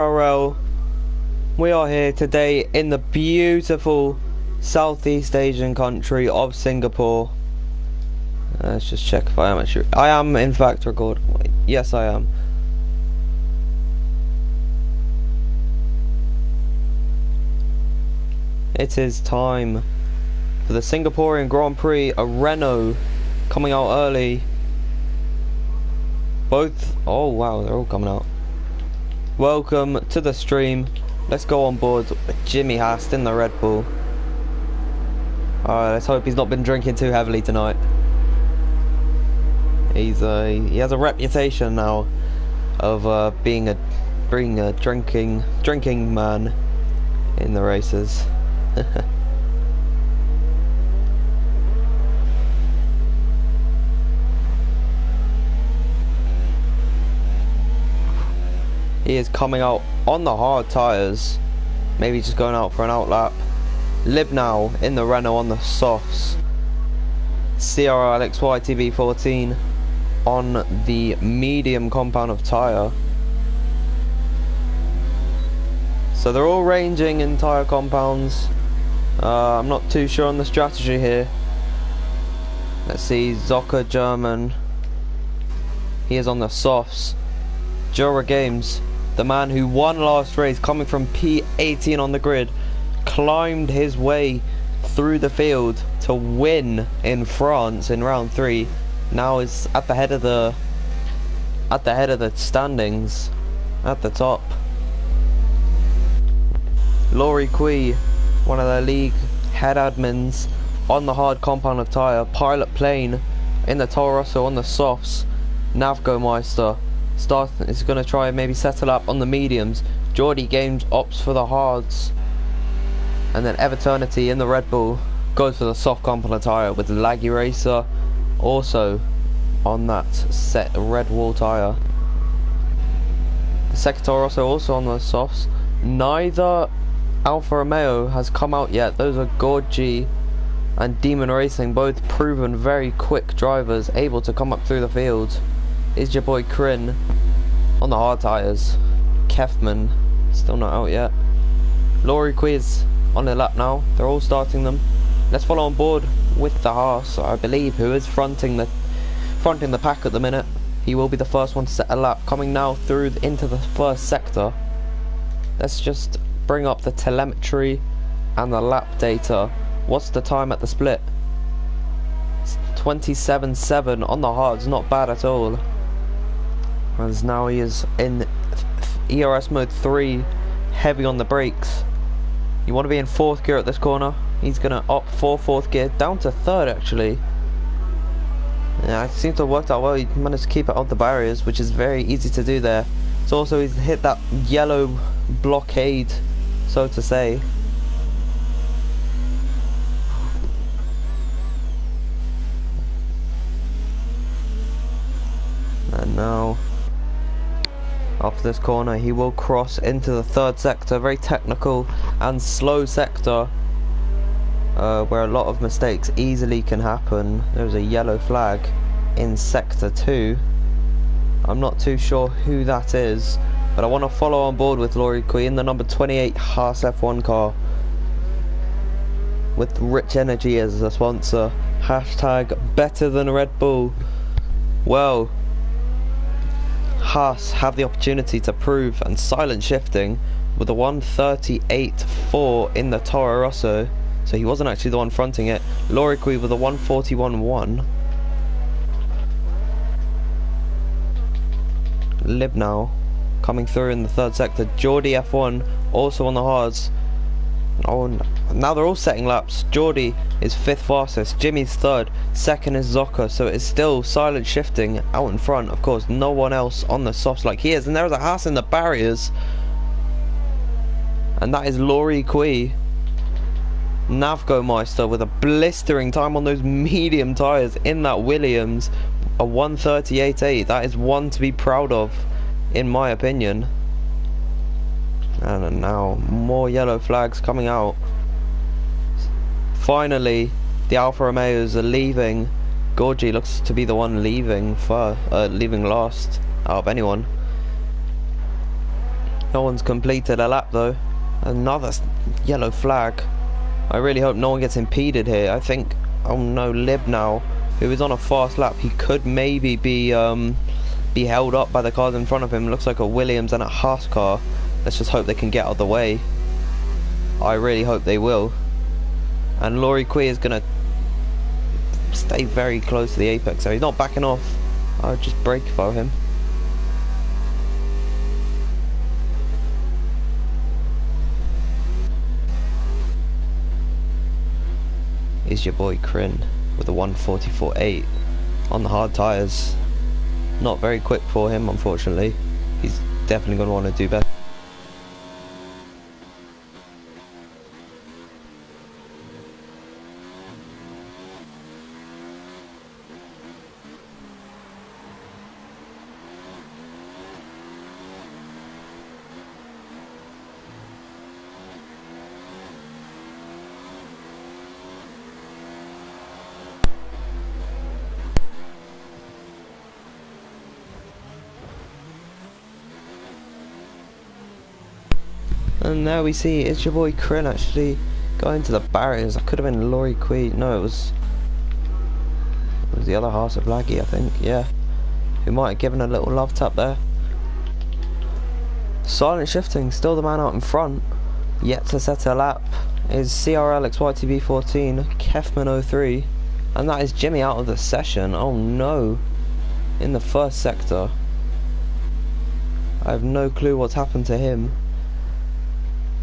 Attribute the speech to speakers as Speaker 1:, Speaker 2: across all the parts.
Speaker 1: RL, we are here today in the beautiful Southeast Asian country of Singapore. Let's just check if I am actually. I am in fact recording. Yes, I am. It is time for the Singaporean Grand Prix, a Renault coming out early. Both, oh wow, they're all coming out. Welcome to the stream. Let's go on board Jimmy Haast in the Red Bull. Alright, let's hope he's not been drinking too heavily tonight. He has a reputation now of being a drinking man in the races. He is coming out on the hard tyres, maybe just going out for an outlap. Libnow in the Renault on the softs. CRLXY TV14 on the medium compound of tyre. So they're all ranging in tyre compounds. I'm not too sure on the strategy here. Let's see, Zocker German. He is on the softs. Jura Games, the man who won last race, coming from P18 on the grid, climbed his way through the field to win in France in round 3. Now is at the head of the standings, at the top. Laurie Kui, one of their league head admins, on the hard compound of tyre. Pilot Plane in the Toro Rosso on the softs. Navgo Meister is going to try and maybe settle up on the mediums. Geordie Games opts for the hards, and then Everternity in the Red Bull goes for the soft compound tyre, with Laggy Racer also on that set red wall tyre. The Sector Rosso also on the softs. Neither Alfa Romeo has come out yet. Those are Gorgie and Demon Racing, both proven very quick drivers, able to come up through the field. Is your boy Crin on the hard tyres. Kefman still not out yet. Laurie Quiz on the lap now. They're all starting them. Let's follow on board with the Haas, I believe, who is fronting the pack at the minute. He will be the first one to set a lap, coming now through into the first sector. Let's just bring up the telemetry and the lap data. What's the time at the split? It's 27.7 on the hards, not bad at all. As now he is in ERS mode 3, heavy on the brakes. You want to be in 4th gear at this corner. He's going to opt for 4th gear, down to 3rd actually. Yeah, it seems to have worked out well. He managed to keep it off the barriers, which is very easy to do there. It's also, he's hit that yellow blockade, so to say. And now, after this corner, he will cross into the 3rd sector, very technical and slow sector, where a lot of mistakes easily can happen. There's a yellow flag in sector 2. I'm not too sure who that is, but I want to follow on board with Laurie Kui in the number 28 Haas F1 car, with Rich Energy as a sponsor. Hashtag better than Red Bull. Well, Haas have the opportunity to prove, and silent shifting with a 138.4 in the Toro Rosso, so he wasn't actually the one fronting it. Laurie Kui with a 141.1. Libnow coming through in the 3rd sector. Geordie F1 also on the hards. Oh, now they're all setting laps. Geordie is 5th fastest, Jimmy's 3rd, 2nd is Zocker, so it's still silent shifting out in front. Of course, no one else on the softs like he is, and there's a Haas in the barriers, and that is Laurie Kui. Navgo Meister with a blistering time on those medium tyres in that Williams, a 138.8. That is one to be proud of, in my opinion. And now more yellow flags coming out. Finally, the Alfa Romeos are leaving. Gorgie looks to be the one leaving last out of anyone. No one's completed a lap though. Another yellow flag. I really hope no one gets impeded here. I think, oh no, Lib now, who is on a fast lap, he could maybe be held up by the cars in front of him. Looks like a Williams and a Haas car. Let's just hope they can get out of the way. I really hope they will. And Laurie Quee is going to stay very close to the apex, so he's not backing off. I would just brake for him. Is your boy Crin with a 144.8 on the hard tyres. Not very quick for him, unfortunately. He's definitely going to want to do better. And now we see it's your boy Crin actually going to the barriers. That could have been Laurie Quee. No, it was the other half of Laggy, I think. Yeah, who might have given a little love tap there. Silent shifting, still the man out in front. Yet to set a lap is CRLX YTV14, Kefman 03, and that is Jimmy out of the session. Oh no, in the first sector. I have no clue what's happened to him.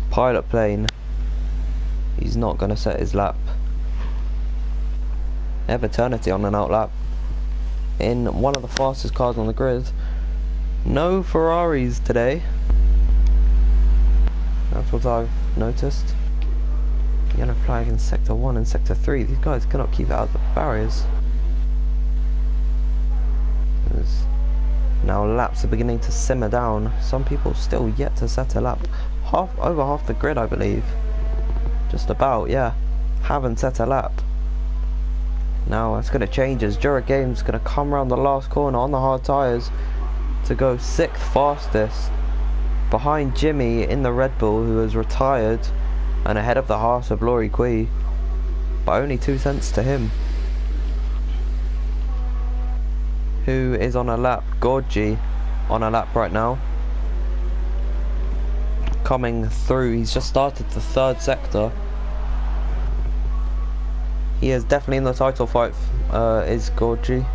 Speaker 1: Pilot plane, he's not going to set his lap. Eviternity on an out lap in one of the fastest cars on the grid. No Ferraris today, that's what I've noticed. Yellow flag in sector 1 and sector 3. These guys cannot keep out of the barriers. Now laps are beginning to simmer down. Some people still yet to set a lap. Over half the grid, I believe. Just about, yeah. Haven't set a lap. Now it's going to change as Dura-Games going to come around the last corner on the hard tyres to go 6th fastest. Behind Jimmy in the Red Bull, who has retired, and ahead of the Haas of Laurie Quee. By only 2 cents to him. Who is on a lap? Gorgie on a lap right now. Coming through, he's just started the 3rd sector. He is definitely in the title fight, is Gorgie.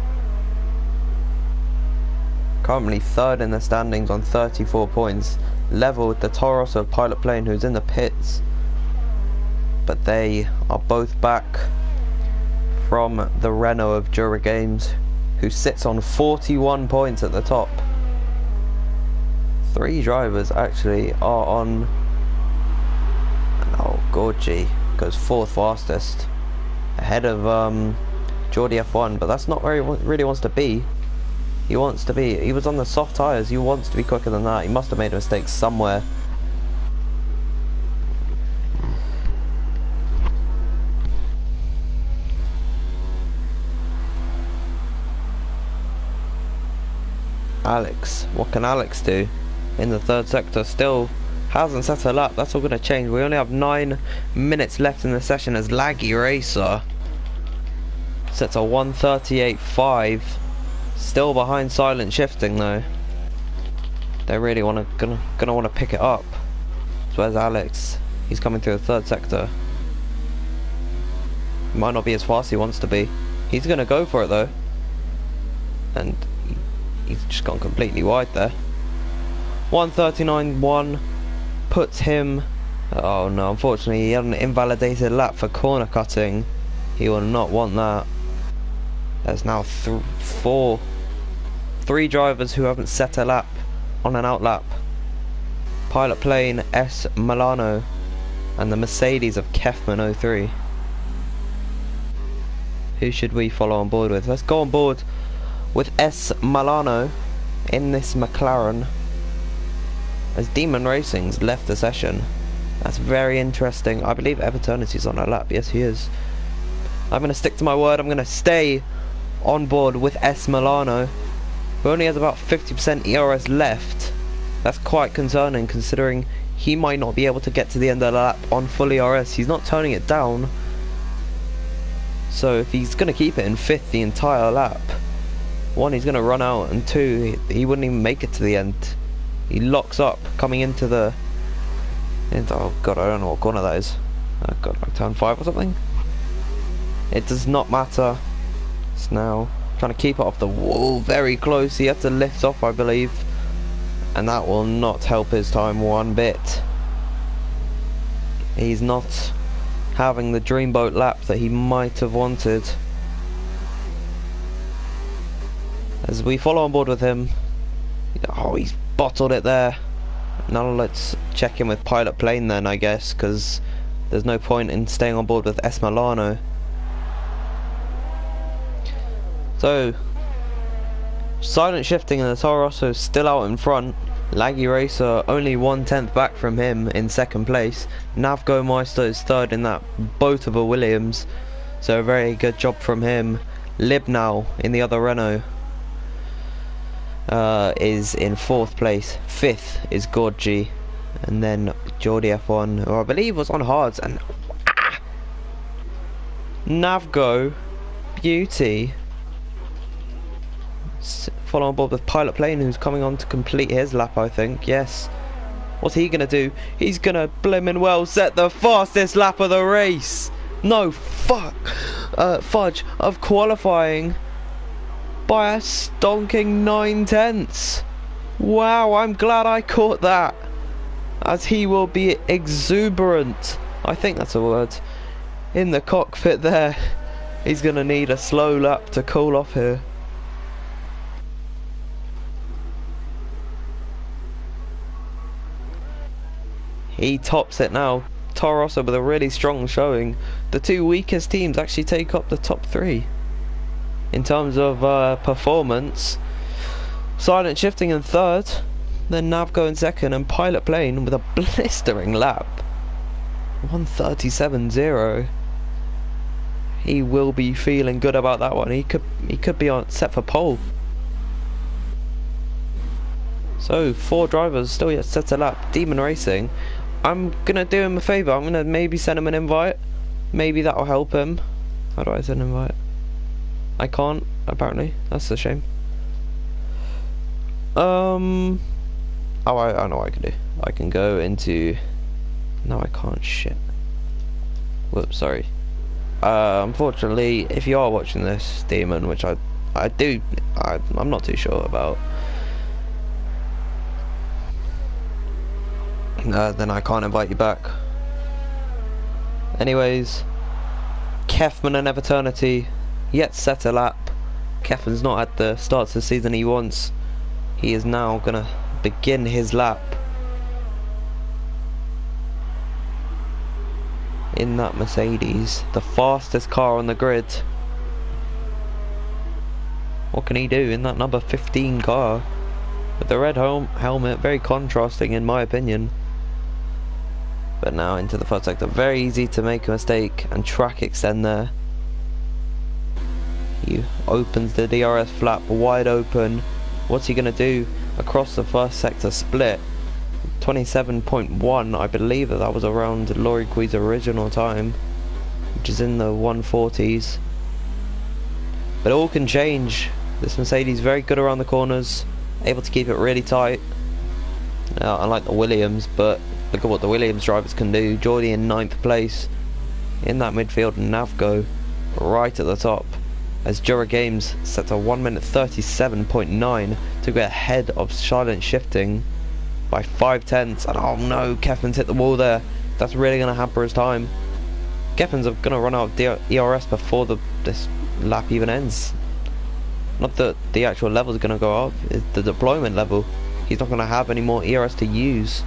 Speaker 1: Currently 3rd in the standings on 34 points, level with the Toro Rosso Pilot Plane, who's in the pits. But they are both back from the Renault of Dura-Games, who sits on 41 points at the top. 3 drivers actually are on. Oh, Gorgie goes 4th fastest, ahead of Geordie F1, but that's not where he really wants to be. He was on the soft tyres. He wants to be quicker than that. He must have made a mistake somewhere. Alex, what can Alex do in the 3rd sector? Still hasn't set a lap. That's all going to change. We only have 9 minutes left in the session as Laggy Racer sets a 138.5. Still behind Silent Shifting though. They really gonna want to pick it up. So where's Alex? He's coming through the 3rd sector. He might not be as fast as he wants to be. He's gonna go for it though. And he's just gone completely wide there. 139.1 puts him. Oh no, unfortunately he had an invalidated lap for corner cutting. He will not want that. There's now 3 drivers who haven't set a lap on an out lap. Pilot Plane, S Milano, and the Mercedes of Kefman 03. Who should we follow on board with? Let's go on board with S Milano in this McLaren, as Demon Racing's left the session. That's very interesting. I believe Everternity's on a lap. Yes, he is. I'm going to stick to my word. I'm going to stay on board with S Milano, who only has about 50% ERS left. That's quite concerning, considering he might not be able to get to the end of the lap on full ERS. He's not turning it down. So if he's going to keep it in 5th the entire lap, 1, he's going to run out, and 2, he wouldn't even make it to the end. He locks up coming into the... oh god, I don't know what corner that is. Oh god, like turn 5 or something? It does not matter. It's now trying to keep it off the wall very close. He had to lift off, I believe. And that will not help his time one bit. He's not having the dreamboat lap that he might have wanted. As we follow on board with him. Oh, he's bottled it there. Now let's check in with Pilot Plane then, I guess, because there's no point in staying on board with S. Milano. So, silent shifting and the Toro Rosso still out in front. Laggy Racer only 1/10 back from him in 2nd place. Navgo Meister is 3rd in that, both of a Williams. So a very good job from him. Libnow in the other Renault is in 4th place. 5th is Gorgi. And then Geordie F1, who I believe was on hards. And Navgo Beauty follow on board with Pilot Plane, who's coming on to complete his lap, I think. Yes. What's he gonna do? He's gonna blimmin' well set the fastest lap of the race. No fudge of qualifying by a stonking 9/10. Wow, I'm glad I caught that, as he will be exuberant, I think that's a word, in the cockpit there. He's gonna need a slow lap to cool off here. He tops it now. Toro Rosso with a really strong showing. The 2 weakest teams actually take up the top 3 in terms of performance. Silent Shifting in 3rd, then Navgo in 2nd, and Pilot Plane with a blistering lap. 1:37.0. He will be feeling good about that one. He could be on set for pole. So 4 drivers still yet set a lap. Demon Racing. I'm gonna do him a favour. I'm gonna maybe send him an invite. Maybe that'll help him. How do I send an invite? I can't, apparently. That's a shame. Oh, I know what I can do. I can go into... No, I can't. Shit. Whoops, sorry. Unfortunately, if you are watching this, Demon, which I'm not too sure about, then I can't invite you back. Anyways, Kefman and Everternity yet set a lap. Kefman's not at the start of the season he wants. He is now gonna begin his lap in that Mercedes, the fastest car on the grid. What can he do in that number 15 car with the red helmet? Very contrasting in my opinion. But now into the first sector, very easy to make a mistake and track extend there. He opens the DRS flap wide open. What's he gonna do across the first sector split? 27.1, I believe that was around Laurie Quee's original time, which is in the 140s. But it all can change. This Mercedes very good around the corners, able to keep it really tight. Unlike the Williams, but look at what the Williams drivers can do. Geordie in 9th place in that midfield, and Navgo right at the top, as Jura Games set a 1:37.9 to get ahead of Silent Shifting by 5/10. And oh no, Kefman's hit the wall there. That's really going to hamper his time. Kefman's going to run out of ERS before this lap even ends. Not that the actual level is going to go up, it's the deployment level. He's not going to have any more ERS to use.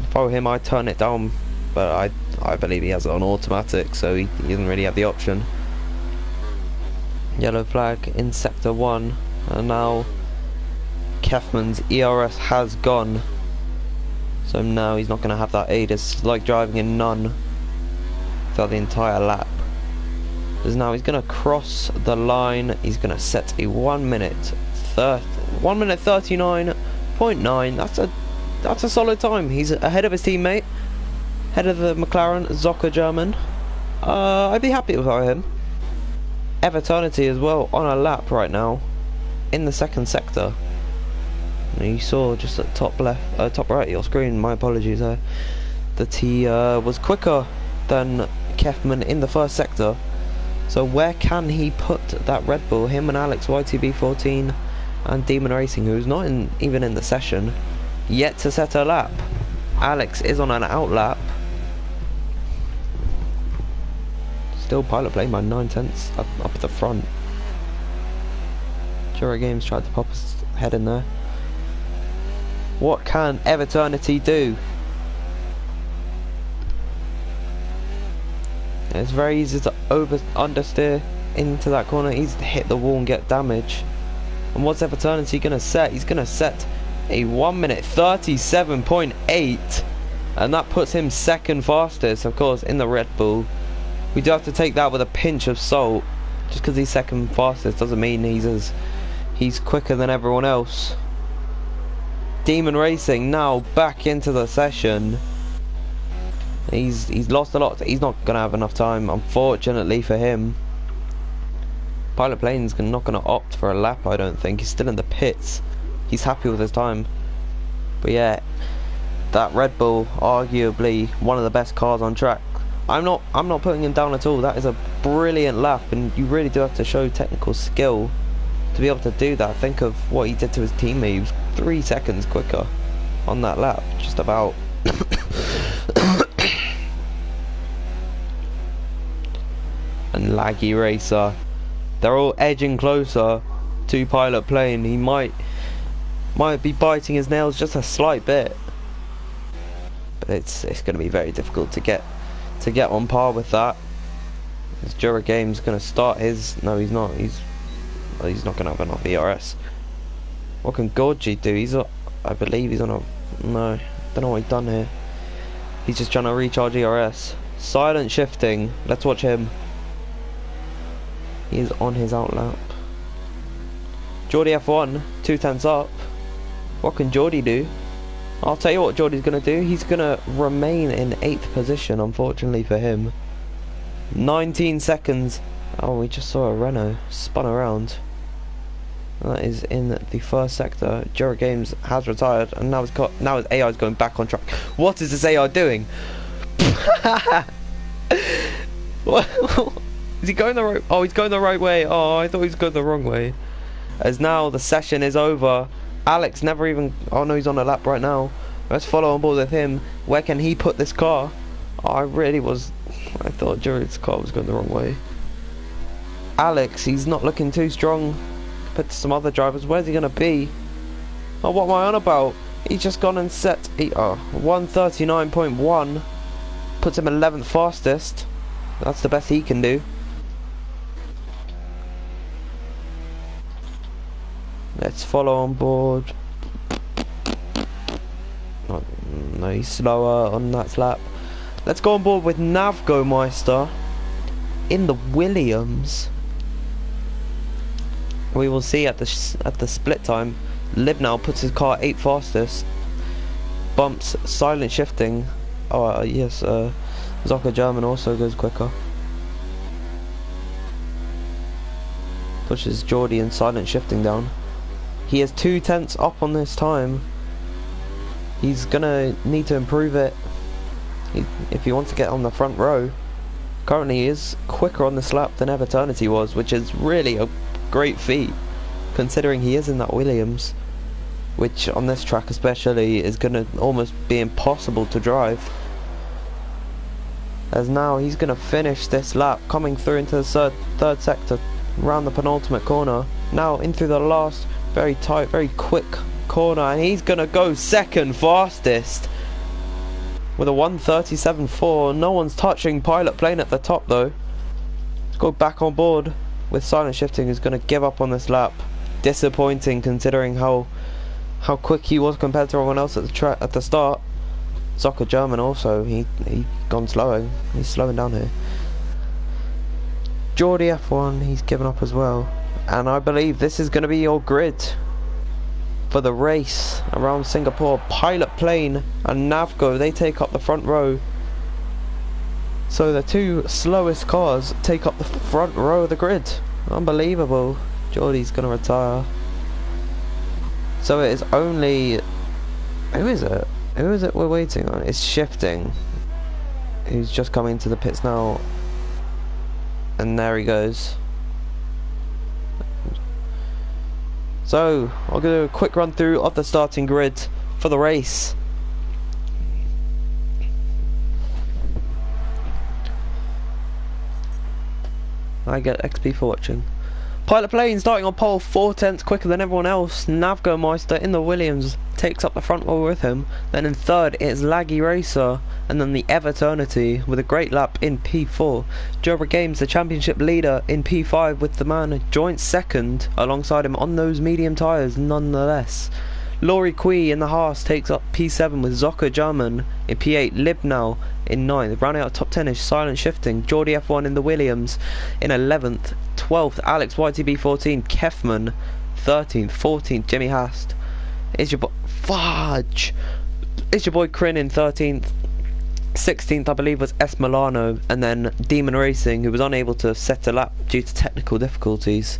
Speaker 1: If I were him, I'd turn it down, but I believe he has it on automatic, so he doesn't really have the option. Yellow flag in sector 1, and now Kefman's ERS has gone, so now he's not going to have that aid. It's like driving in none throughout the entire lap. Because now he's going to cross the line. He's going to set a 1:39.4 1:09. That's a solid time. He's ahead of his teammate, ahead of the McLaren Zocker German. I'd be happy with him. Everternity as well on a lap right now in the second sector. You saw just at top left, top right of your screen, my apologies there, that he was quicker than Kefman in the first sector. So where can he put that Red Bull? Him and Alex, YTB14 and Demon Racing, who's not even in the session, yet to set a lap. Alex is on an out lap. Still Pilot Plane by 9/10 up at the front. Jura Games tried to pop his head in there. What can Everternity do? It's very easy to understeer into that corner. He's hit the wall and get damage. And what's Everternity gonna set? He's gonna set a 1:37.8, and that puts him second fastest, of course, in the Red Bull. We do have to take that with a pinch of salt. Just because he's second fastest doesn't mean he's quicker than everyone else. Demon Racing now back into the session. He's lost a lot. He's not gonna have enough time, unfortunately for him. Pilot Plane's not gonna opt for a lap, I don't think. He's still in the pits. He's happy with his time. But yeah, that Red Bull, arguably one of the best cars on track. I'm not putting him down at all. That is a brilliant lap, and you really do have to show technical skill to be able to do that. Think of what he did to his teammate. He was 3 seconds quicker on that lap, just about. And Laggy Racer, they're all edging closer to Pilot Plane. He might be biting his nails just a slight bit, but it's going to be very difficult to get on par with that. As Jura Games going to start his. No, he's not. He's not going to have enough ERS. What can Gorgie do? I believe he's on a. No, don't know what he's done here. He's just trying to recharge ERS. Silent shifting. Let's watch him. He is on his outlap. Geordie F1, 2/10 up. What can Geordie do? I'll tell you what Geordie's going to do. He's going to remain in 8th position, unfortunately for him. 19 seconds. Oh, we just saw a Renault spun around. That is in the first sector. Jura Games has retired, and now his AI is going back on track. What is this AI doing? What? Is he going the right? Oh, he's going the right way. Oh, I thought he was going the wrong way. As now the session is over. Alex never even. Oh no, he's on a lap right now. Let's follow on board with him. Where can he put this car? Oh, I thought Jura's car was going the wrong way. Alex, he's not looking too strong compared to some other drivers. Where's he gonna be? Oh, what am I on about? He's just gone and set 1:39.1. Puts him 11th fastest. That's the best he can do. Let's follow on board. No, he's slower on that lap. Let's go on board with Navgomeister in the Williams. We will see at the split time. Libnau puts his car 8th fastest. Bumps silent shifting. Oh yes, Zocker German also goes quicker. Pushes Geordie and silent shifting down. He is 2/10 up on this time. He's gonna need to improve it if he wants to get on the front row. Currently he is quicker on this lap than Everternity was, which is really a great feat considering he is in that Williams, which on this track especially is gonna almost be impossible to drive. As now he's gonna finish this lap coming through into the third sector, round the penultimate corner, now into the last very tight, very quick corner, and he's gonna go second fastest with a 1:37.4. No one's touching Pilot Plane at the top though. Let's go back on board with silent shifting, who's gonna give up on this lap. Disappointing considering how quick he was compared to everyone else at the track at the start. Zocker German also, he gone slower. He's slowing down here. Geordie F1, he's given up as well. And I believe this is going to be your grid. for the race around Singapore. Pilot Plane and Navgo, they take up the front row. So the two slowest cars take up the front row of the grid. Unbelievable. Geordie's gonna retire. So it is only... Who is it? Who is it we're waiting on? It's Shifting. Who's just coming to the pits now. And there he goes. So, I'll do a quick run through of the starting grid for the race. I get XP for watching. Pilot Plane starting on pole, 4/10 quicker than everyone else. Navgo Meister in the Williams takes up the front row with him. Then in third it's Laggy Racer, and then the Everternity with a great lap in P4. Jobber Games, the championship leader, in P5 with the man joint second alongside him on those medium tyres nonetheless. Laurie Quee in the Haas takes up P7 with Zocker German in P8. Libnow in 9th. Rounding out top 10 is Silent Shifting. Geordie F1 in the Williams in 11th. 12th Alex YTB 14. Kefman 13th. 14th Jimmy Hast. Is your boy Fudge? Is your boy Crin in 13th. 16th I believe was S Milano, and then Demon Racing, who was unable to set a lap due to technical difficulties.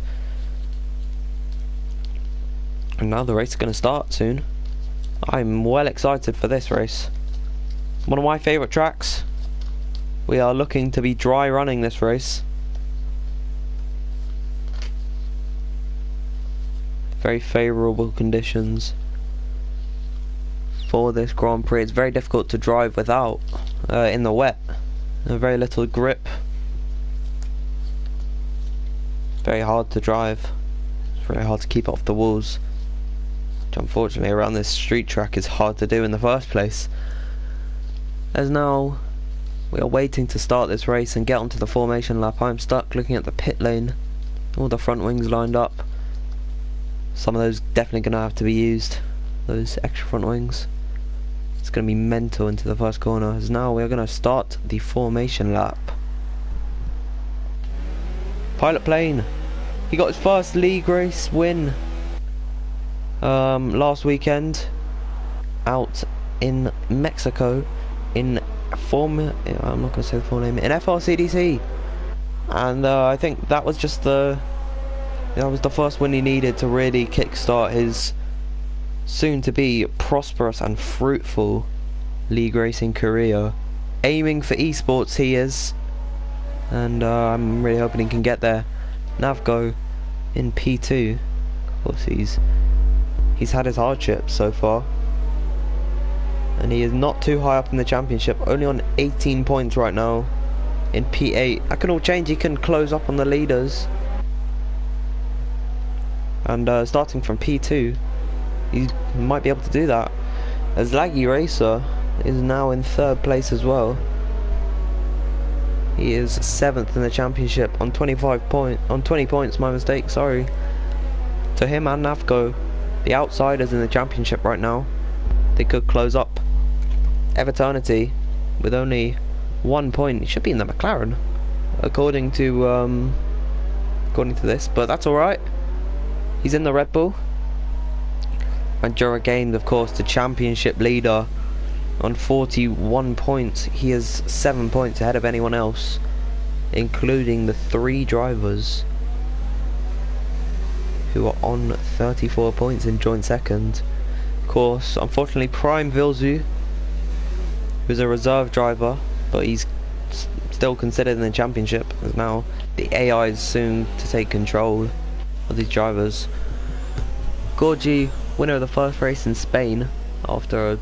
Speaker 1: And now the race is going to start soon. I'm well excited for this race. One of my favourite tracks. We are looking to be dry running this race. Very favourable conditions for this Grand Prix. It's very difficult to drive without in the wet. Very little grip. Very hard to drive. It's very hard to keep off the walls, which unfortunately around this street track is hard to do in the first place. As now we are waiting to start this race and get onto the formation lap. I'm stuck looking at the pit lane. All the front wings lined up. Some of those definitely going to have to be used. Those extra front wings. It's going to be mental into the first corner. As now we are going to start the formation lap. Pilot Plane. He got his first league race win last weekend out in Mexico in I'm not going to say the full name, in FRCDC, and I think that was just the first win he needed to really kickstart his soon to be prosperous and fruitful league racing career. Aiming for esports he is, and I'm really hoping he can get there. Navgo in P2. Of course he's had his hardships so far, and he is not too high up in the championship, only on 18 points right now in P8. That can all change. He can close up on the leaders, and starting from P2 he might be able to do that, as Laggy Racer is now in third place as well. He is 7th in the championship on 20 points, my mistake, sorry. To him and Navgo, the outsiders in the championship right now, they could close up. Everternity with only 1 point. He should be in the McLaren, according to this, but that's alright. He's in the Red Bull. And Jura Games, of course, the championship leader on 41 points. He is 7 points ahead of anyone else, including the 3 drivers who are on 34 points in joint second. Of course, unfortunately, Prime Vilzu, who's a reserve driver, but he's still considered in the championship, as now the AI is soon to take control of these drivers. Gorgi, winner of the first race in Spain after a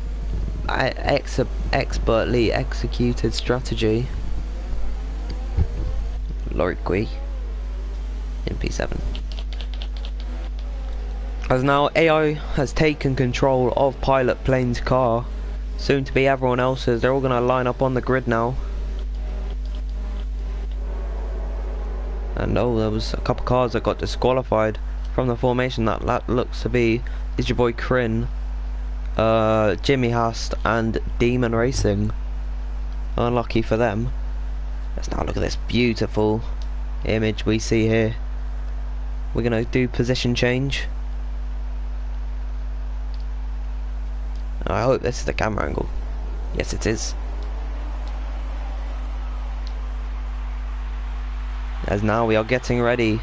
Speaker 1: expertly executed strategy. Lorikwi in P7. As now AI has taken control of Pilot Plane's car, soon to be everyone else's. They're all going to line up on the grid now. And oh, there was a couple cars that got disqualified from the formation. That looks to be is your boy Crin, Jimmy Hast and Demon Racing. Unlucky for them. Let's now look at this beautiful image we see here. We're going to do position change. I hope this is the camera angle. Yes, it is. As now we are getting ready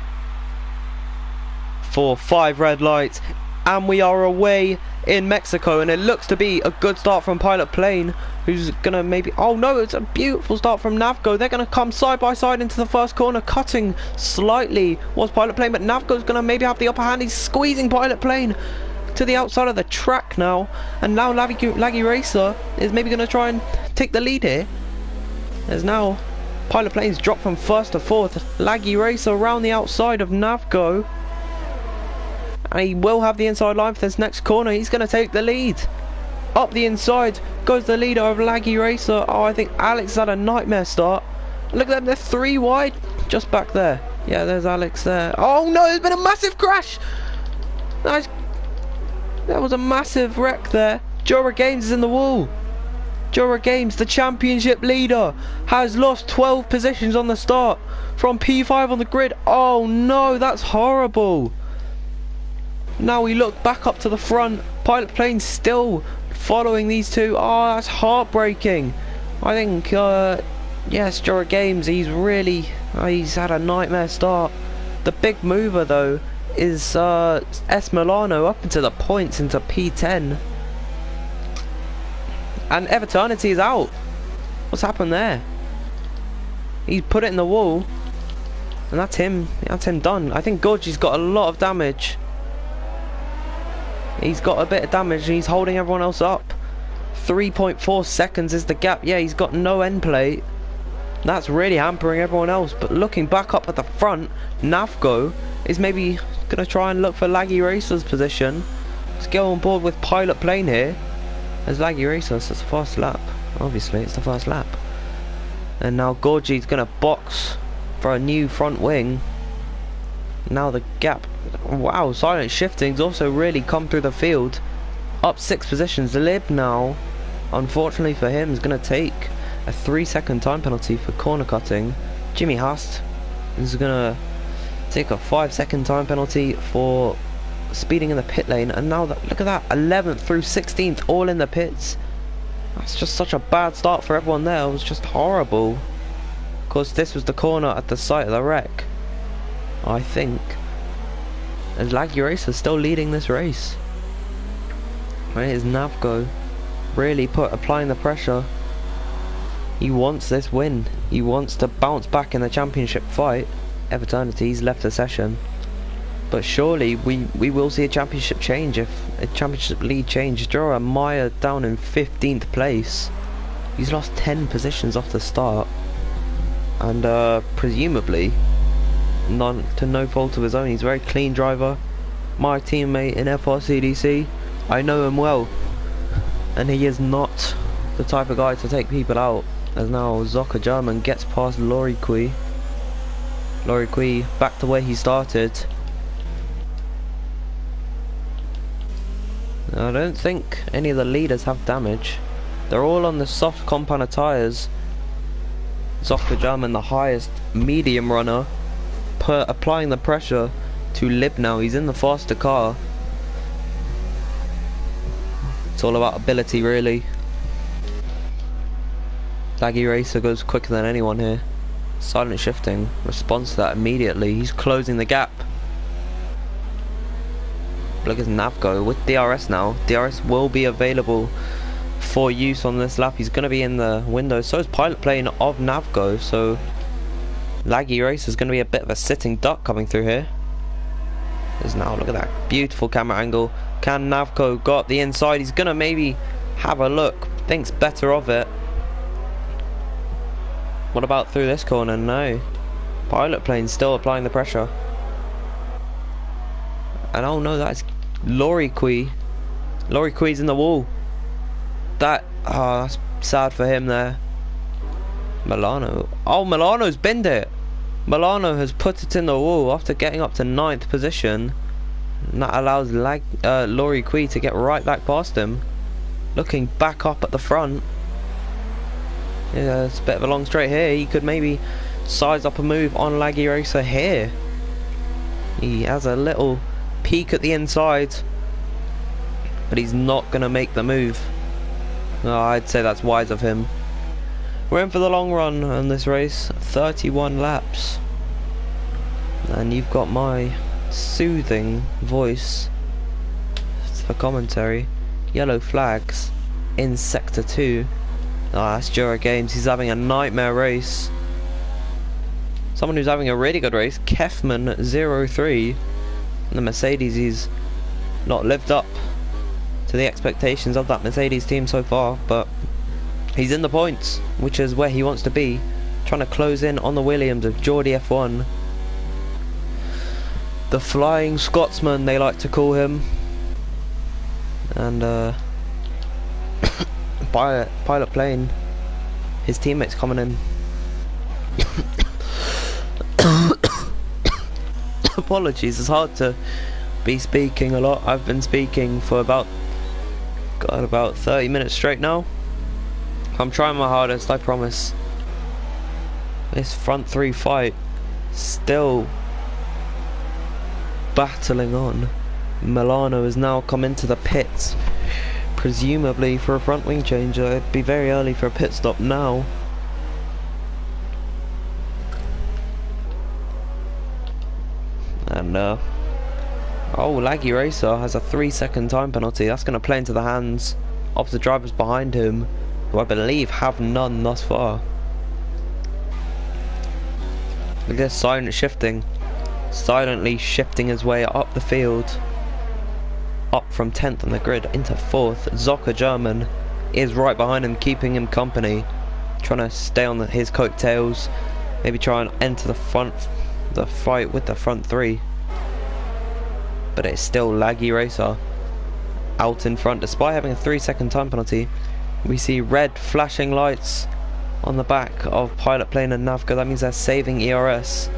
Speaker 1: for 5 red lights, and we are away in Mexico, and it looks to be a good start from Pilot Plane, who's gonna maybe, oh no, it's a beautiful start from Navgo. They're gonna come side by side into the first corner, cutting slightly was Pilot Plane, but Navgo's gonna maybe have the upper hand. He's squeezing Pilot Plane to the outside of the track now, and now Laggy Racer is maybe gonna try and take the lead here, as now Pilot Plane's dropped from 1st to 4th. Laggy Racer around the outside of Navgo, and he will have the inside line for this next corner. He's going to take the lead. Up the inside goes the leader of Laggy Racer. Oh, I think Alex had a nightmare start. Look at them, they're 3 wide. Just back there. Yeah, there's Alex there. Oh no, there's been a massive crash. Nice. There was a massive wreck there. Jura Games is in the wall. Jura Games, the championship leader, has lost 12 positions on the start from P5 on the grid. Oh no, that's horrible. Now we look back up to the front. Pilot Plane still following these two. Oh, that's heartbreaking. I think, yes, Jura Games, he's had a nightmare start. The big mover, though, is S Milano up into the points into P10. And Everternity is out. What's happened there? He's put it in the wall. And that's him. That's him done. I think Gorgy's got a lot of damage. He's got a bit of damage and he's holding everyone else up. 3.4 seconds is the gap. Yeah, he's got no end plate. That's really hampering everyone else. But looking back up at the front, Navgo is maybe going to try and look for Laggy Racer's position. Let's go on board with Pilot Plane here. As Laggy Racer, so it's the first lap. Obviously, it's the first lap. And now Gorgy's going to box for a new front wing. Now the gap. Wow, Silent Shifting's also really come through the field. Up 6 positions. Lib now, unfortunately for him, is going to take a 3-second time penalty for corner cutting. Jimmy Haast is going to take a 5-second time penalty for speeding in the pit lane. And now look at that, 11th through 16th all in the pits. That's just such a bad start for everyone there. It was just horrible. Of course, this was the corner at the site of the wreck, I think. And Laggy Racer still leading this race. Right, is Navgo really applying the pressure. He wants this win. He wants to bounce back in the championship fight. Everternity's left the session. But surely we will see a championship change, if a championship lead change. Jorah Meyer down in 15th place. He's lost 10 positions off the start. And presumably to no fault of his own. He's a very clean driver. My teammate in FRCDC, I know him well, and he is not the type of guy to take people out. As now Zoka German gets past Laurie Kui. Laurie Kui back to where he started. I don't think any of the leaders have damage. They're all on the soft compound of tyres. Zoka German, the highest medium runner, applying the pressure to Lib now. He's in the faster car. It's all about ability, really. Laggy Racer goes quicker than anyone here. Silent Shifting responds to that immediately. He's closing the gap. Look at Navgo with DRS now. DRS will be available for use on this lap. He's going to be in the window. So is Pilot Plane of Navgo. So Laggy Racer is going to be a bit of a sitting duck coming through here. There's now, look at that beautiful camera angle. Can Navgo go up the inside? He's going to maybe have a look. Thinks better of it. What about through this corner? No. Pilot Plane still applying the pressure. And oh no, that's Laurie Kui. Laurie Kui's in the wall. That's sad for him there. Milano. Oh, Milano's binned it. Milano has put it in the wall after getting up to 9th position. And that allows Laurie Kui to get right back past him. Looking back up at the front. Yeah, it's a bit of a long straight here. He could maybe size up a move on Laggy Racer here. He has a little peek at the inside, but he's not going to make the move. Oh, I'd say that's wise of him. We're in for the long run on this race. 31 laps. And you've got my soothing voice for commentary. Yellow flags in Sector 2. Ah, that's Jura Games. He's having a nightmare race. Someone who's having a really good race, Kefman 03. The Mercedes, he's not lived up to the expectations of that Mercedes team so far, but he's in the points, which is where he wants to be, trying to close in on the Williams of Geordie F1. The Flying Scotsman, they like to call him. And Pilot Plane, his teammates coming in. Apologies, it's hard to be speaking a lot. I've been speaking for about 30 minutes straight now. I'm trying my hardest, I promise. This front three fight still battling on. Milano has now come into the pits, presumably for a front wing change. It'd be very early for a pit stop now. And oh, Laggy Racer has a 3-second time penalty. That's going to play into the hands of the drivers behind him, who I believe have none thus far. Look at this silent shifting. Silently shifting his way up the field. Up from 10th on the grid into 4th. Zocker German is right behind him, keeping him company. Trying to stay on his coattails. Maybe try and enter the fight with the front three. But it's still Laggy Racer out in front, despite having a 3-second time penalty. We see red flashing lights on the back of Pilot Plane and Navka. That means they're saving ERS.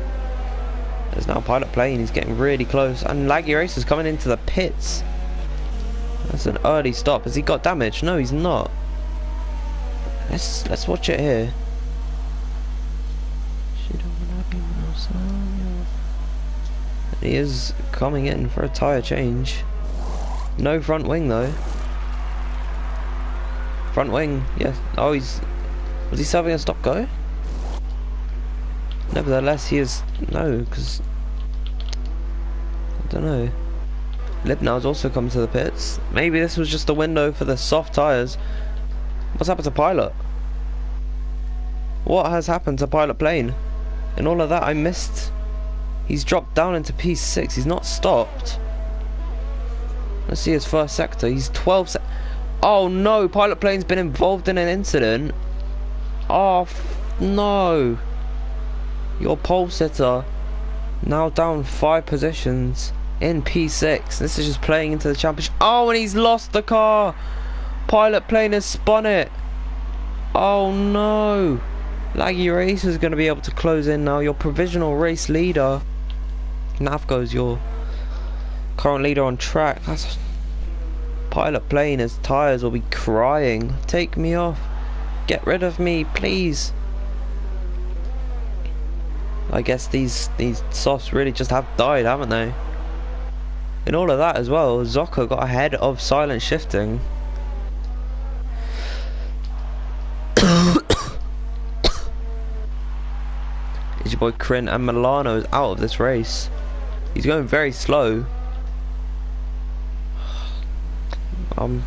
Speaker 1: There's now Pilot Plane, he's getting really close, and Laggy Racer's coming into the pits. That's an early stop. Has he got damage? No, he's not. Let's watch it here. He is coming in for a tyre change. No front wing though. Front wing, yes. Oh, was he serving a stop go? Nevertheless, he is no, because I don't know. Libnau's also come to the pits. Maybe this was just a window for the soft tyres. What's happened to Pilot? What has happened to Pilot Plane? In all of that I missed. He's dropped down into P6. He's not stopped. Let's see his first sector. He's 12 Oh no, Pilot Plane's been involved in an incident. Oh no. Your pole sitter now down 5 positions in P6. This is just playing into the championship. Oh, and he's lost the car. Pilot Plane has spun it. Oh no. Laggy Racer is going to be able to close in now. Your provisional race leader. Navgo's your current leader on track. That's Pilot Plane. His tyres will be crying. Take me off. Get rid of me, please. I guess these softs really just have died, haven't they? In all of that as well, Zocker got ahead of silent shifting. Is your boy Crin, and Milano is out of this race. He's going very slow. I'm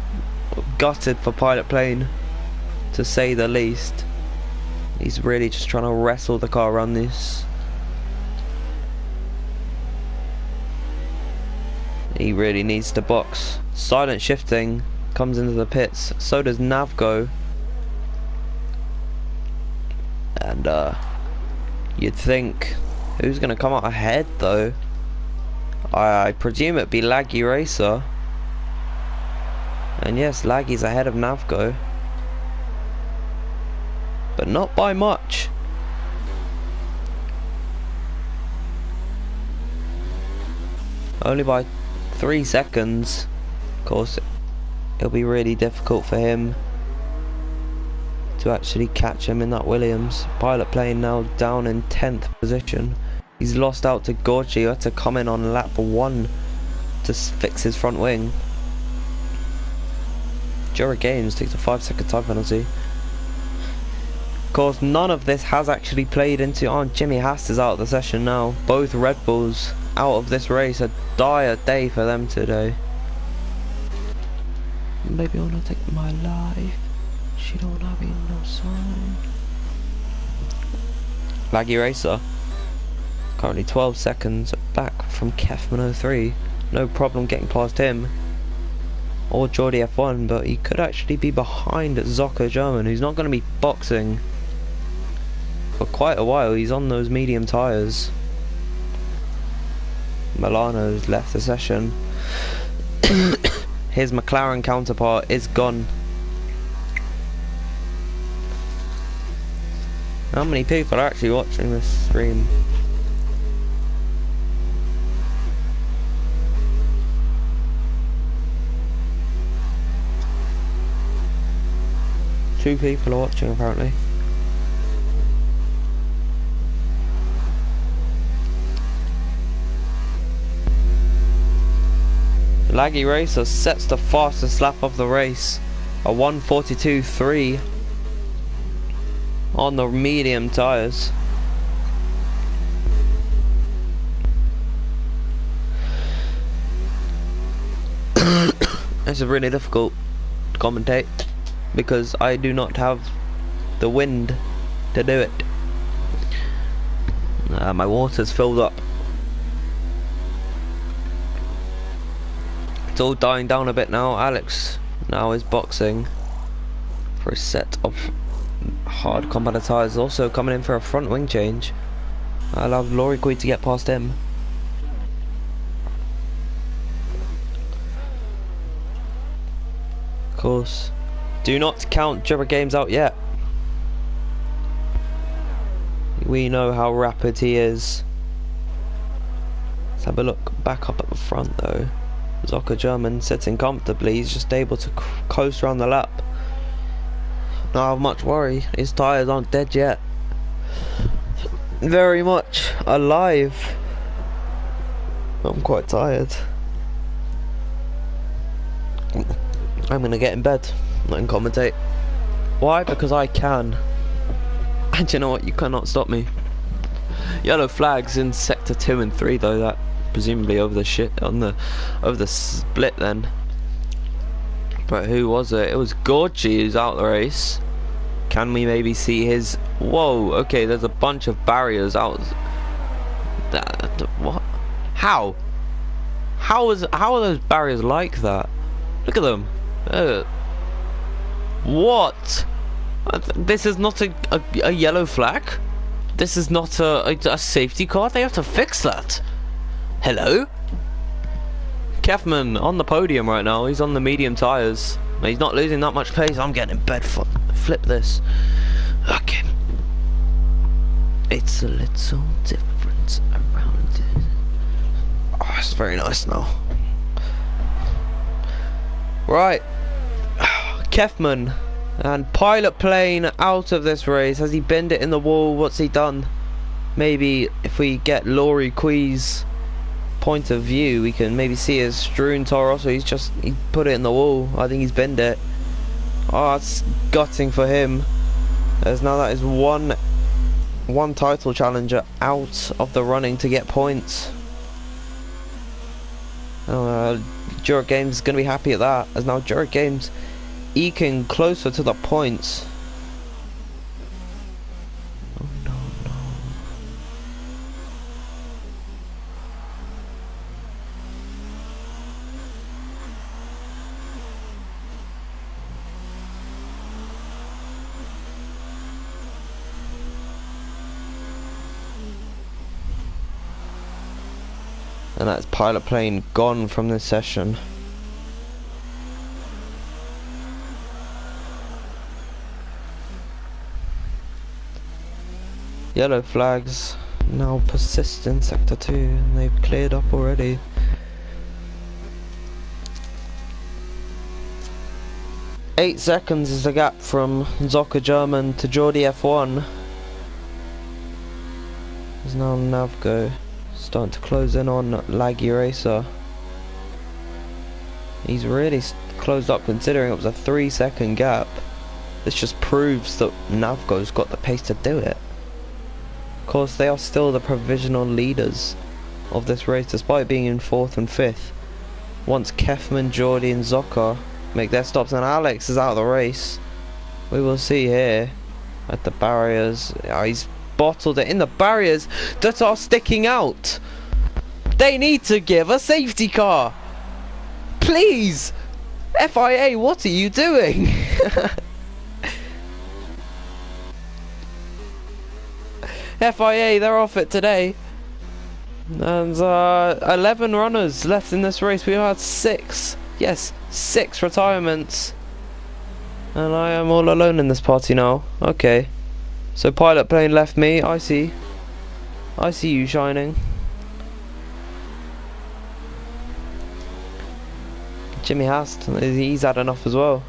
Speaker 1: gutted for Pilot Plane, to say the least. He's really just trying to wrestle the car around this. He really needs to box. Silent shifting comes into the pits. So does Navgo. And you'd think, who's going to come out ahead though? I presume it'd be Laggy Racer. And yes, Laggy's ahead of Navgo. But not by much. Only by 3 seconds. Of course, it'll be really difficult for him to actually catch him in that Williams. Pilot Plane now down in 10th position. He's lost out to Gorgi, who had to come in on lap 1 to fix his front wing. Jura Games takes a 5-second time penalty. Of course, none of this has actually played into... Oh, Jimmy Haas is out of the session now. Both Red Bulls out of this race. A dire day for them today. Baby, I wanna take my life. She don't have no sign. Laggy Racer. Currently 12 seconds back from Kefman 03. No problem getting past him. Or Geordie F1, but he could actually be behind Zocker German, who's not going to be boxing for quite a while. He's on those medium tyres. Milano's left the session. His McLaren counterpart is gone. How many people are actually watching this stream? Two people are watching apparently. Laggy Racer sets the fastest lap of the race. A 1:42.3 on the medium tyres. This is really difficult to commentate because I do not have the wind to do it. My water's filled up. It's all dying down a bit now. Alex now is boxing for a set of hard combat tyres, also coming in for a front wing change. I allowed Laurie Quid to get past him. Of course, do not count Jura Games out yet. We know how rapid he is. Let's have a look back up at the front though. Zocker German sitting comfortably. He's just able to coast around the lap. Not have much worry. His tyres aren't dead yet. Very much alive. I'm quite tired. I'm gonna get in bed and commentate. Why? Because I can. And you know what? You cannot stop me. Yellow flags in sector 2 and 3 though. That presumably over the split then. But who was it? It was Gorgie who's out the race. Can we maybe see his... Whoa, okay, there's a bunch of barriers out. What? How? How are those barriers like that? Look at them. What? This is not a yellow flag? This is not a safety car? They have to fix that. Hello? Kefman on the podium right now. He's on the medium tyres. He's not losing that much pace. I'm getting in bed. Flip this. Okay. It's a little different around it. Oh, it's very nice now. Right. Kefman and Pilot Plane out of this race. Has he binned it in the wall? What's he done? Maybe if we get Laurie Quee's point of view, we can maybe see his strewn Toro Rosso. He put it in the wall. I think he's binned it. Oh, it's gutting for him. As now that is one title challenger out of the running to get points. Jura Games is going to be happy at that, as now Jura Games eking closer to the points. Oh no, no. And that's Pilot Plane gone from this session. Yellow flags now persist in sector 2 and they've cleared up already. Eight seconds is the gap from Zocker German to Geordie F1. There's now Navgo starting to close in on Laggy Racer. He's really closed up considering it was a 3-second gap. This just proves that Navgo's got the pace to do it. Of course, they are still the provisional leaders of this race despite being in 4th and 5th. Once Kefman, Jordi and Zoka make their stops and Alex is out of the race, we will see here at the barriers. He's bottled it in the barriers that are sticking out. They need to give a safety car. Please! FIA, what are you doing? FIA, they're off it today. And 11 runners left in this race. We had 6. Yes, 6 retirements. And I am all alone in this party now. Okay. So Pilot Plane left me. I see you shining. Jimmy Hast, he's had enough as well.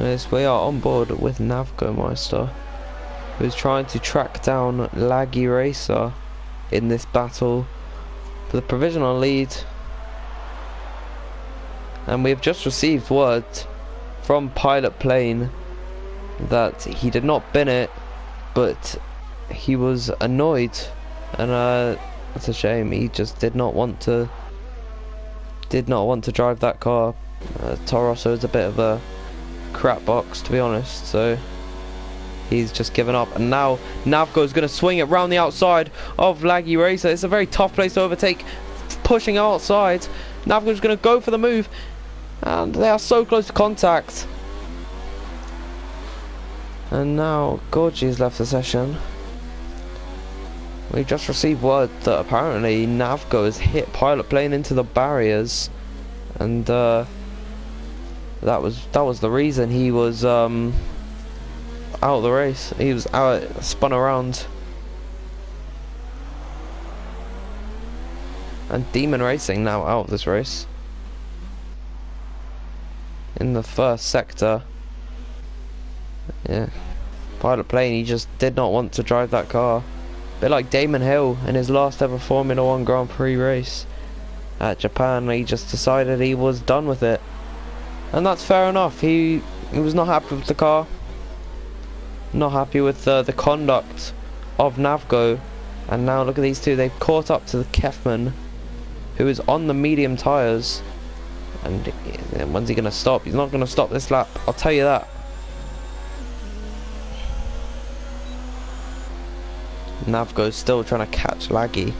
Speaker 1: Yes, we are on board with Navgo Meister, who's trying to track down Laggy Racer in this battle for the provisional lead. And we have just received word from Pilot Plane that he did not bin it, but he was annoyed, and that's a shame. He just did not want to drive that car. Toro Rosso is a bit of a crap box, to be honest, so he's just given up. And now Navgo's going to swing it round the outside of Laggy Racer. It's a very tough place to overtake, pushing outside. Navgo's going to go for the move, and they are so close to contact. And now Gorgie's left the session. We just received word that apparently Navgo has hit Pilot Plane into the barriers, and that was the reason he was out of the race. He was out, spun around. And Demon Racing now out of this race in the first sector. Yeah, Pilot Plane, he just did not want to drive that car. A bit like Damon Hill in his last ever Formula 1 Grand Prix race at Japan. He just decided he was done with it, and that's fair enough. He was not happy with the car, not happy with the conduct of Navgo. And now look at these two, they've caught up to the Kefman, who is on the medium tyres. And when's he going to stop? He's not going to stop this lap, I'll tell you that. Navgo's still trying to catch Laggy.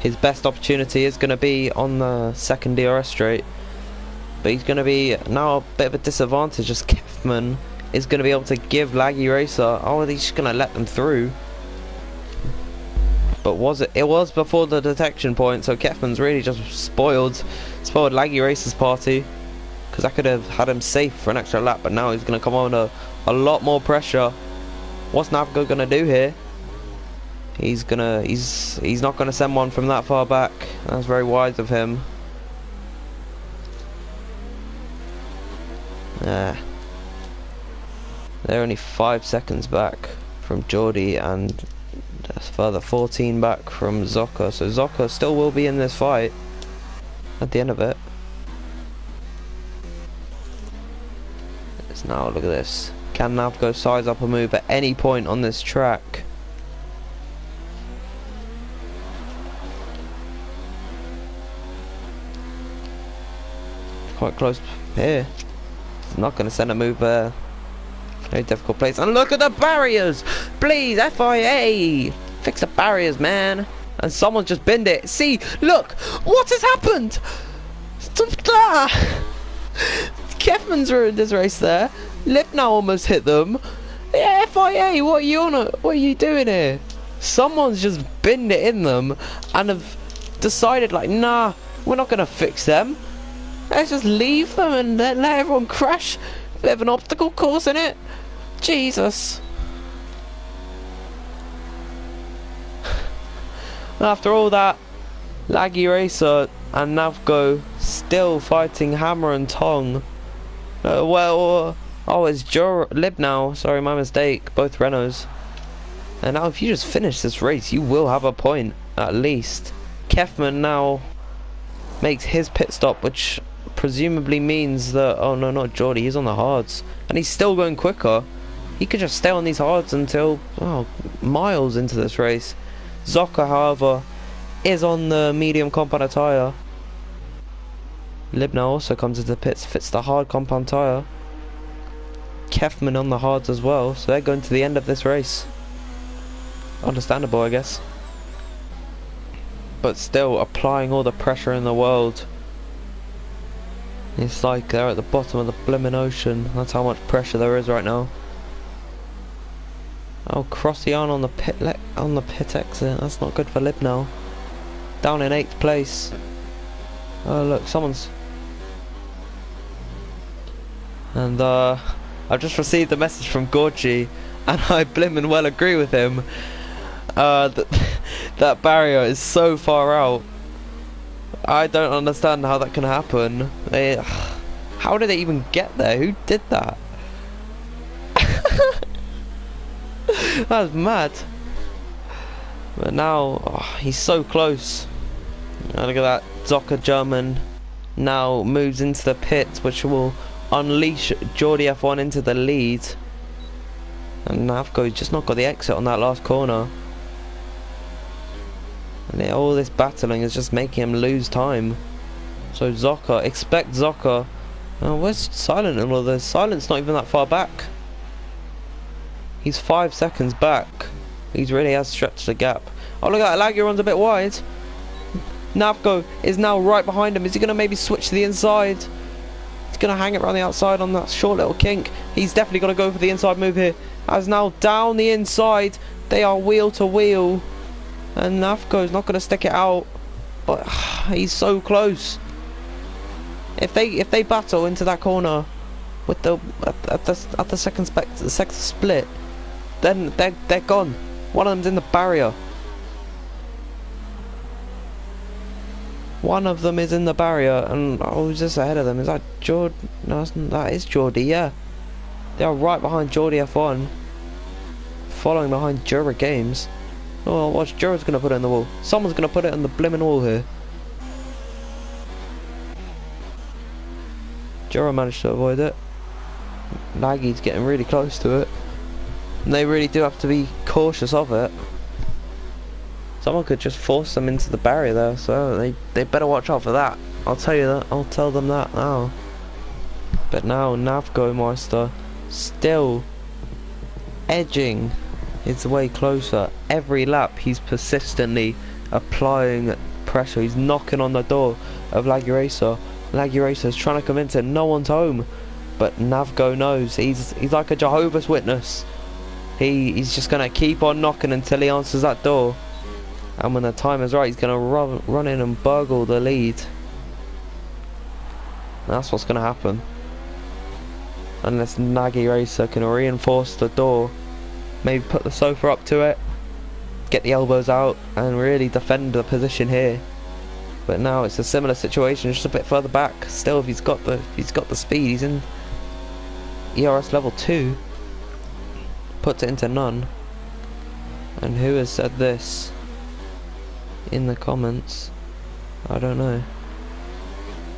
Speaker 1: His best opportunity is going to be on the second DRS straight, but he's going to be now a bit of a disadvantage as Kefman is going to be able to give Laggy Racer. Oh, he's just going to let them through. But was it? It was before the detection point, so Kefman's really just spoiled Laggy Racer's party, because that could have had him safe for an extra lap. But now he's going to come under a lot more pressure. What's Navgo going to do here? He's not gonna send one from that far back. That's very wise of him. Yeah. They're only 5 seconds back from Jordi, and a further 14 back from Zoka. So Zoka still will be in this fight at the end of it. It's now, look at this. Can Navgo size up a move at any point on this track? Quite close here. Not going to send a move there. Very difficult place. And look at the barriers! Please, FIA! Fix the barriers, man. And someone just binned it. See, look! What has happened? Kefman's ruined this race there. Lipnow almost hit them. Yeah, FIA, what are you doing here? Someone's just binned it in them and have decided, like, nah, we're not going to fix them. Let's just leave them and let everyone crash. Bit of an obstacle course, in it. Jesus. After all that, Laggy Racer and Navgo still fighting hammer and tong. Well, Oh, it's Lib now. Sorry, my mistake. Both Renaults. And now if you just finish this race, you will have a point, at least. Kefman now makes his pit stop, which presumably means that... Oh, no, not Geordie. He's on the hards. And he's still going quicker. He could just stay on these hards until... Oh, miles into this race. Zoka, however, is on the medium compound tyre. Libna also comes into the pits, fits the hard compound tyre. Kefman on the hards as well, so they're going to the end of this race. Understandable, I guess. But still, applying all the pressure in the world. It's like they're at the bottom of the blimmin' ocean. That's how much pressure there is right now. Oh, Crossian on the pit exit. That's not good for Lib now. Down in 8th place. Oh look, someone's... And I've just received a message from Gorgie, and I blimmin' well agree with him. That barrier is so far out. I don't understand how that can happen. How did they even get there? Who did that? That's mad. But now, oh, he's so close. Oh, look at that. Zoka German now moves into the pit, which will unleash Geordie F1 into the lead. And Navgo's just not got the exit on that last corner. And all this battling is just making him lose time. So Zoka, expect Zoka. Oh, where's Silent in all this? Silent's not even that far back. He's 5 seconds back. He really has stretched the gap. Oh, look at that. Lagueron's a bit wide. Navgo is now right behind him. Is he going to maybe switch to the inside? He's going to hang it around the outside on that short little kink. He's definitely going to go for the inside move here. As now down the inside. They are wheel to wheel. And Navgo's not going to stick it out. But he's so close. If they battle into that corner with the at the second split, then they're gone. One of them's in the barrier. One of them is in the barrier, and who's just ahead of them? Is that Jord? No, that is Geordie. Yeah, they are right behind Geordie F1, following behind Jura Games. Oh, watch, Jura's gonna put it in the wall. Someone's gonna put it in the blimmin' wall here. Jura managed to avoid it. Laggy's getting really close to it. And they really do have to be cautious of it. Someone could just force them into the barrier there, so they better watch out for that. I'll tell you that. I'll tell them that now. But now Navgo Meister still edging his way closer. Every lap he's persistently applying pressure. He's knocking on the door of Laggy Racer. Laggy Racer is trying to convince him no one's home. But Navgo knows he's like a Jehovah's Witness. He's just gonna keep on knocking until he answers that door. And when the time is right, he's gonna run in and burgle the lead. That's what's gonna happen. Unless Laggy Racer can reinforce the door, maybe put the sofa up to it, get the elbows out, and really defend the position here. But now it's a similar situation, just a bit further back. Still, if he's got the speed, he's in ERS level 2. Puts it into none. And who has said this in the comments? I don't know.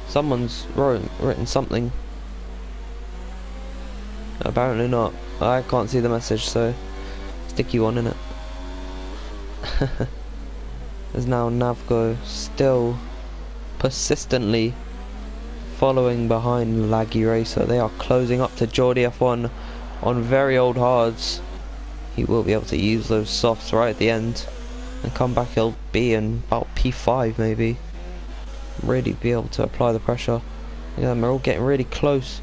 Speaker 1: Someone's written something. Apparently not. I can't see the message, so sticky one in it. There's now Navgo still persistently following behind Laggy Racer. They are closing up to Geordie F1 on very old hards. He will be able to use those softs right at the end and come back. He'll be in about P5 maybe. Really be able to apply the pressure. Yeah, they're all getting really close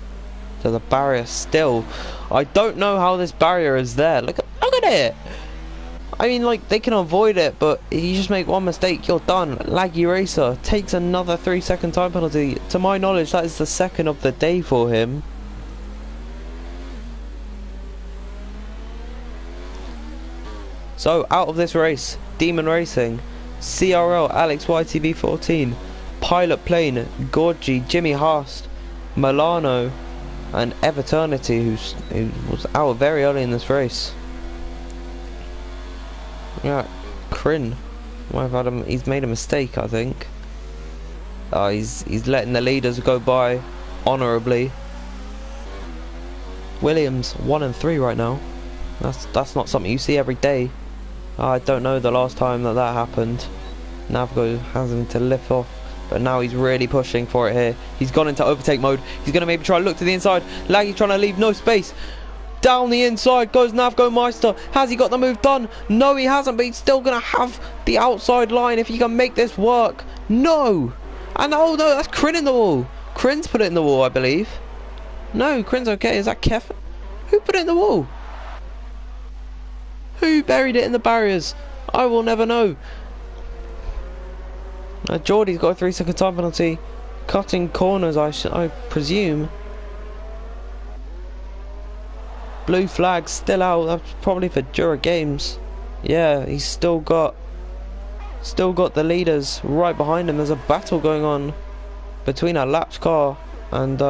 Speaker 1: to the barrier still. I don't know how this barrier is there. Look at it. I mean, like, they can avoid it, but you just make one mistake, you're done. Laggy Racer takes another 3-second time penalty. To my knowledge, that is the second of the day for him. So, out of this race, Demon Racing, CRL, Alex YTB14, Pilot Plane, Gorgie, Jimmy Haast, Milano, and Everternity, who was out very early in this race. Yeah, Crin. He's made a mistake, I think. He's letting the leaders go by honourably. Williams 1 and 3 right now. That's not something you see every day. I don't know the last time that happened. Navgo having to lift off, but now he's really pushing for it here. He's gone into overtake mode. He's going to maybe try to look to the inside. Laggy trying to leave no space. Down the inside goes Navgo Meister. Has he got the move done? No, he hasn't, but he's still going to have the outside line if he can make this work. No! And oh no, that's Crin in the wall. Crin's put it in the wall, I believe. No, Crin's okay. Is that Kef? Who put it in the wall? Who buried it in the barriers? I will never know. Geordie's got a 3-second time penalty. Cutting corners, I presume. Blue flag still out. That's probably for Jura Games. Yeah, he's still got the leaders right behind him. There's a battle going on between a lapped car and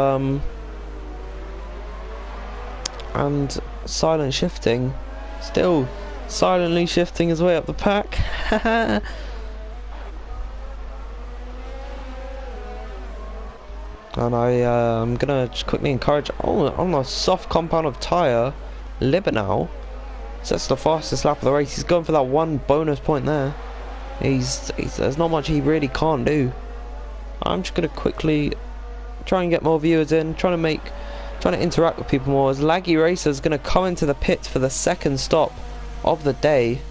Speaker 1: silent shifting. Still silently shifting his way up the pack. And I'm gonna just quickly encourage on a soft compound of tyre, Libanow sets the fastest lap of the race. He's going for that one bonus point there. There's not much he really can't do. I'm just gonna quickly try and get more viewers in, trying to interact with people more, as Laggy Racer is gonna come into the pits for the second stop of the day.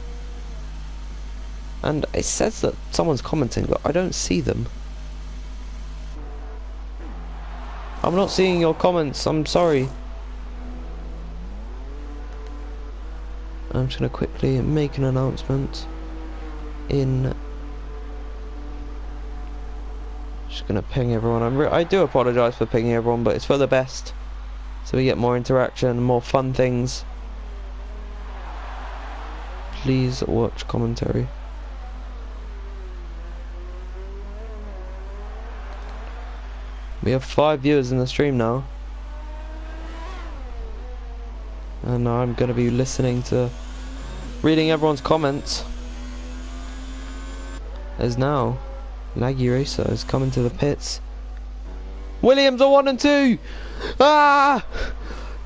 Speaker 1: And it says that someone's commenting, but I don't see them. I'm not seeing your comments, I'm sorry. I'm just going to quickly make an announcement just going to ping everyone. I do apologise for pinging everyone, but it's for the best, so we get more interaction, more fun things. Please watch commentary. We have 5 viewers in the stream now, and I'm going to be reading everyone's comments. As now Laggy Racer is coming to the pits. Williams are 1 and 2.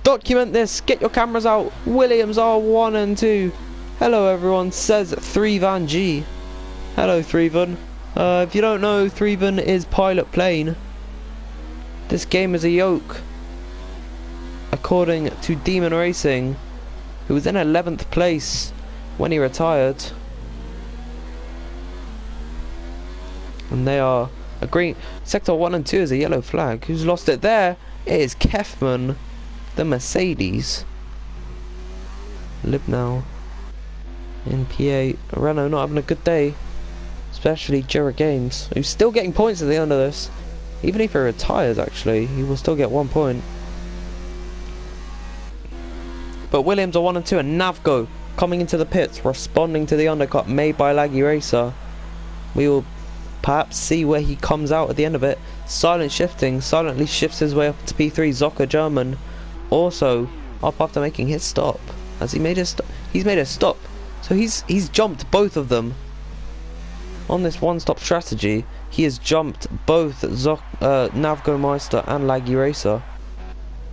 Speaker 1: Document this, get your cameras out. Williams are 1 and 2. Hello everyone, says Threevan G. Hello Threevan. If you don't know, Threevan is Pilot Plane. This game is a yoke, according to Demon Racing, who was in 11th place when he retired. And they are a green. Sector 1 and 2 is a yellow flag. Who's lost it there? It is Kefman, the Mercedes. Libnow in PA. Renault not having a good day, especially Jura Games, who's still getting points at the end of this. Even if he retires, actually, he will still get 1 point. But Williams are 1 and 2, and Navgo coming into the pits, responding to the undercut made by Laggy Racer. We will perhaps see where he comes out at the end of it. Silent shifting, silently shifts his way up to P3. Zocker German also up after making his stop. As he's made a stop, so he's jumped both of them. On this one-stop strategy, he has jumped both Navgo Meister and Laggy Racer.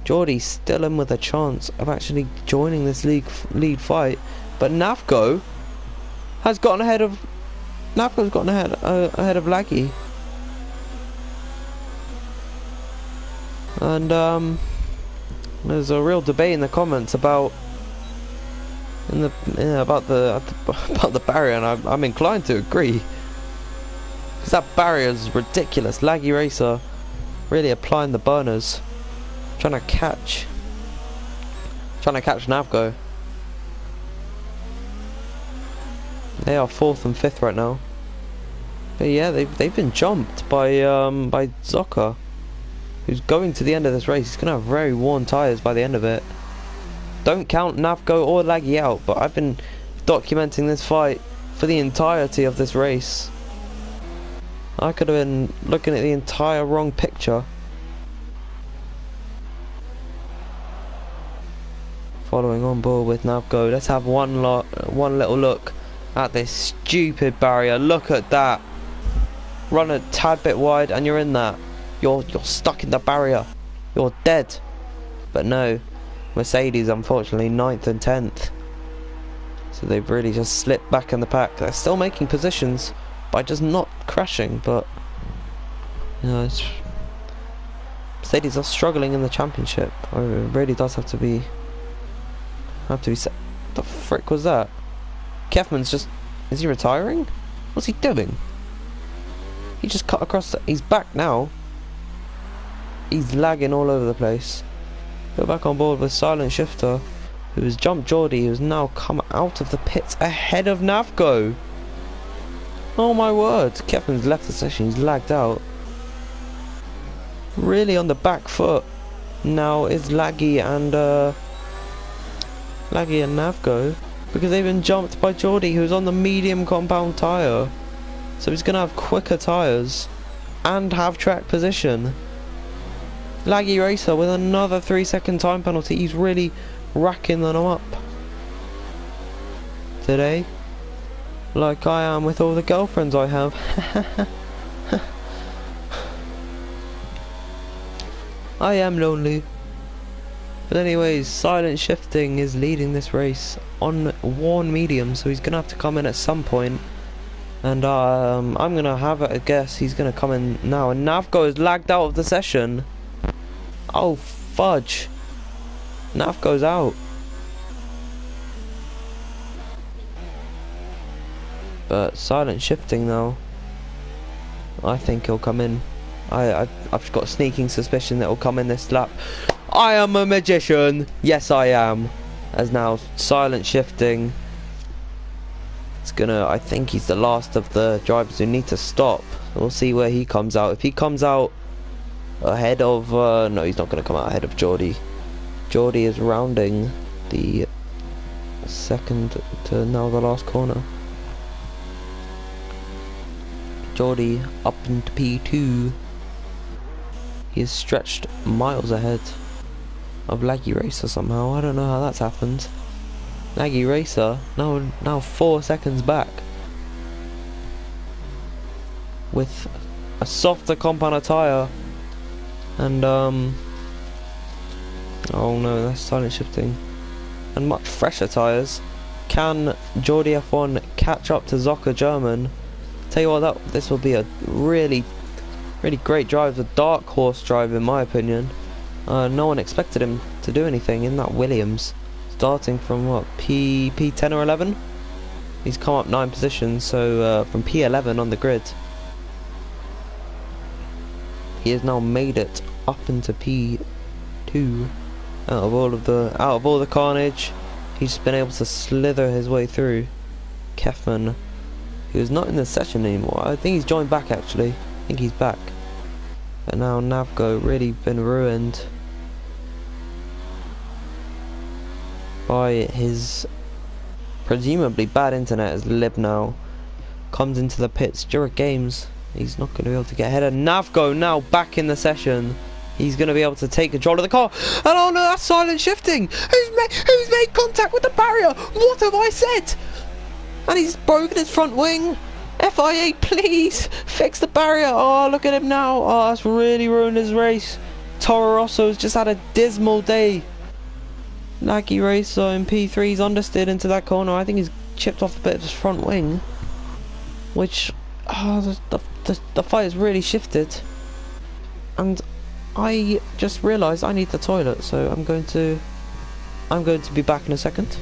Speaker 1: Geordie still in with a chance of actually joining this lead fight, but Navgo has gotten ahead of ahead of Laggy. And there's a real debate in the comments about the barrier, and I'm inclined to agree. Because that barrier is ridiculous. Laggy Racer really applying the burners, trying to catch Navgo. They are 4th and 5th right now. But yeah, they've been jumped by Zocker, who's going to the end of this race. He's gonna have very worn tyres by the end of it. Don't count Navgo or Laggy out, but I've been documenting this fight for the entirety of this race. I could have been looking at the entire wrong picture. following on board with Navgo. Let's have one little look at this stupid barrier. Look at that. Run a tad bit wide and you're in that. You're stuck in the barrier. You're dead. But no, Mercedes unfortunately 9th and 10th. So they've really just slipped back in the pack. They're still making positions by just not crashing, but you know, Mercedes are struggling in the championship. It really does have to be set. The frick was that? Kefman's just... is he retiring? What's he doing? He just cut across he's back now. He's lagging all over the place. Go back on board with Silent Shifter, who has jumped Geordie, who has now come out of the pits ahead of Navgo. Oh my word, Kefman's left the session, he's lagged out. Really on the back foot now is Laggy and Navgo, because they've been jumped by Geordie, who's on the medium compound tyre. So he's going to have quicker tyres and have track position. Laggy Racer with another 3-second time penalty. He's really racking them up today, like I am with all the girlfriends I have. I am lonely. But anyways, Silent Shifting is leading this race on worn medium, so he's gonna have to come in at some point. And I'm gonna have a guess he's gonna come in now. And Navgo is lagged out of the session. Oh fudge! Navgo's out. But Silent Shifting though, I think he'll come in. I've got a sneaking suspicion that he'll come in this lap. I am a magician. Yes, I am. As now Silent Shifting. It's gonna. I think he's the last of the drivers who need to stop. We'll see where he comes out. If he comes out ahead of, no, he's not gonna come out ahead of Geordie. Geordie is rounding the second to now the last corner. Geordie up into P2. He is stretched miles ahead of Laggy Racer somehow. I don't know how that's happened. Laggy Racer now 4 seconds back with a softer compound tyre and oh no, that's Silent Shifting, and much fresher tyres. Can Geordie F1 catch up to Zocker German? Tell you what, this will be a really great drive, a dark horse drive in my opinion. No one expected him to do anything in that Williams, starting from what, P10 or 11. He's come up 9 positions, so from P11 on the grid, he has now made it up into P2. Out of all the carnage, he's just been able to slither his way through Kefman, who's not in the session anymore. I think he's joined back actually. I think he's back. But now Navgo really been ruined by his presumably bad internet, as Lib now comes into the pits. Jurek Games, he's not going to be able to get ahead of Navgo now back in the session. He's going to be able to take control of the car. And oh no, that's Silent Shifting. Who's made contact with the barrier? What have I said? And he's broken his front wing. FIA, please fix the barrier. Oh, look at him now. Oh, that's really ruined his race. Toro Rosso's just had a dismal day. Laggy Racer in P3's understeered into that corner. I think he's chipped off a bit of his front wing, which the fight has really shifted. And I just realised I need the toilet, so I'm going to be back in a second.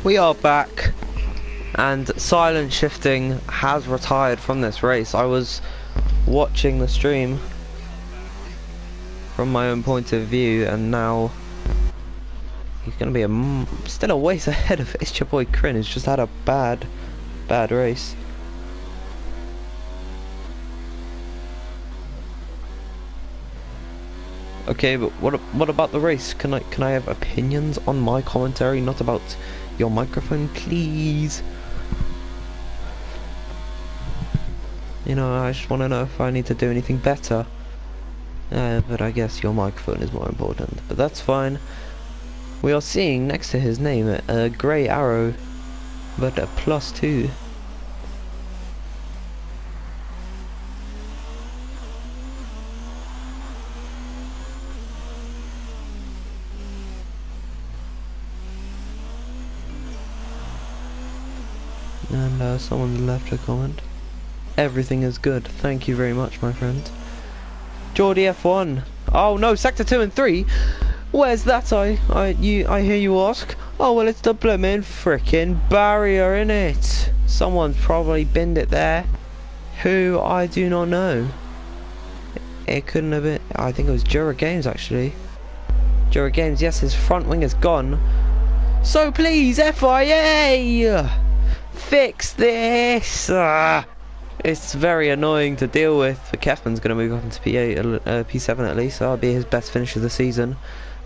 Speaker 1: We are back, and Silent Shifting has retired from this race. I was watching the stream from my own point of view, and now he's going to be still a ways ahead of It's Your Boy Kryn, who's just had a bad race. Okay, but what about the race? Can I have opinions on my commentary, not about your microphone, please? You know, I just want to know if I need to do anything better. But I guess your microphone is more important. But that's fine. We are seeing next to his name a grey arrow, but a +2. And someone left a comment. Everything is good. Thank you very much, my friend. Geordie F1. Oh no, sector 2 and 3. Where's that? I hear you ask. Oh well, it's the blooming frickin' barrier, innit? Someone's probably binned it there. Who, I do not know. It couldn't have been. I think it was Jura Games actually. Jura Games. Yes, his front wing is gone. So please, FIA, fix this. It's very annoying to deal with. Kefman's going to move up into P7 at least. That'll be his best finish of the season.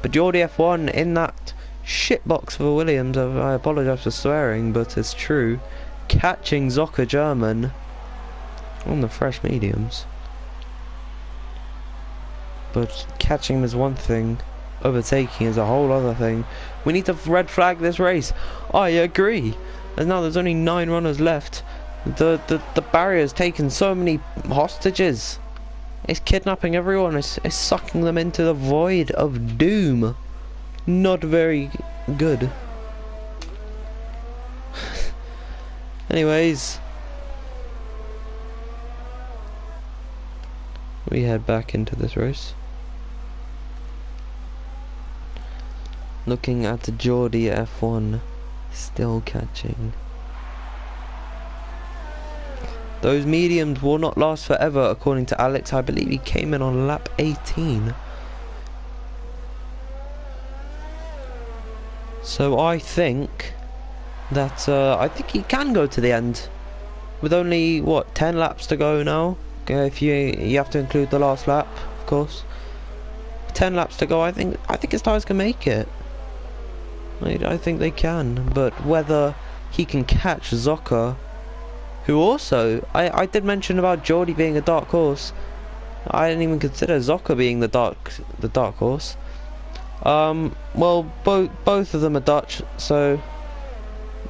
Speaker 1: But Geordie F1 in that shitbox for Williams. I apologise for swearing, but it's true. Catching Zocker German on the fresh mediums. But catching him is one thing. Overtaking is a whole other thing. We need to red flag this race. I agree. And now there's only 9 runners left. The barrier's taken so many hostages. It's kidnapping everyone. It's sucking them into the void of doom. Not very good. Anyways, we head back into this race. Looking at the Geordie F1, still catching. Those mediums will not last forever, according to Alex. I believe he came in on lap 18. So I think that I think he can go to the end with only what 10 laps to go now. If you have to include the last lap, of course. 10 laps to go. I think his tyres can make it. I think they can, but whether he can catch Zocker, who also, I did mention about Geordie being a dark horse. I didn't even consider Zocker being the dark horse. Well, both of them are Dutch, so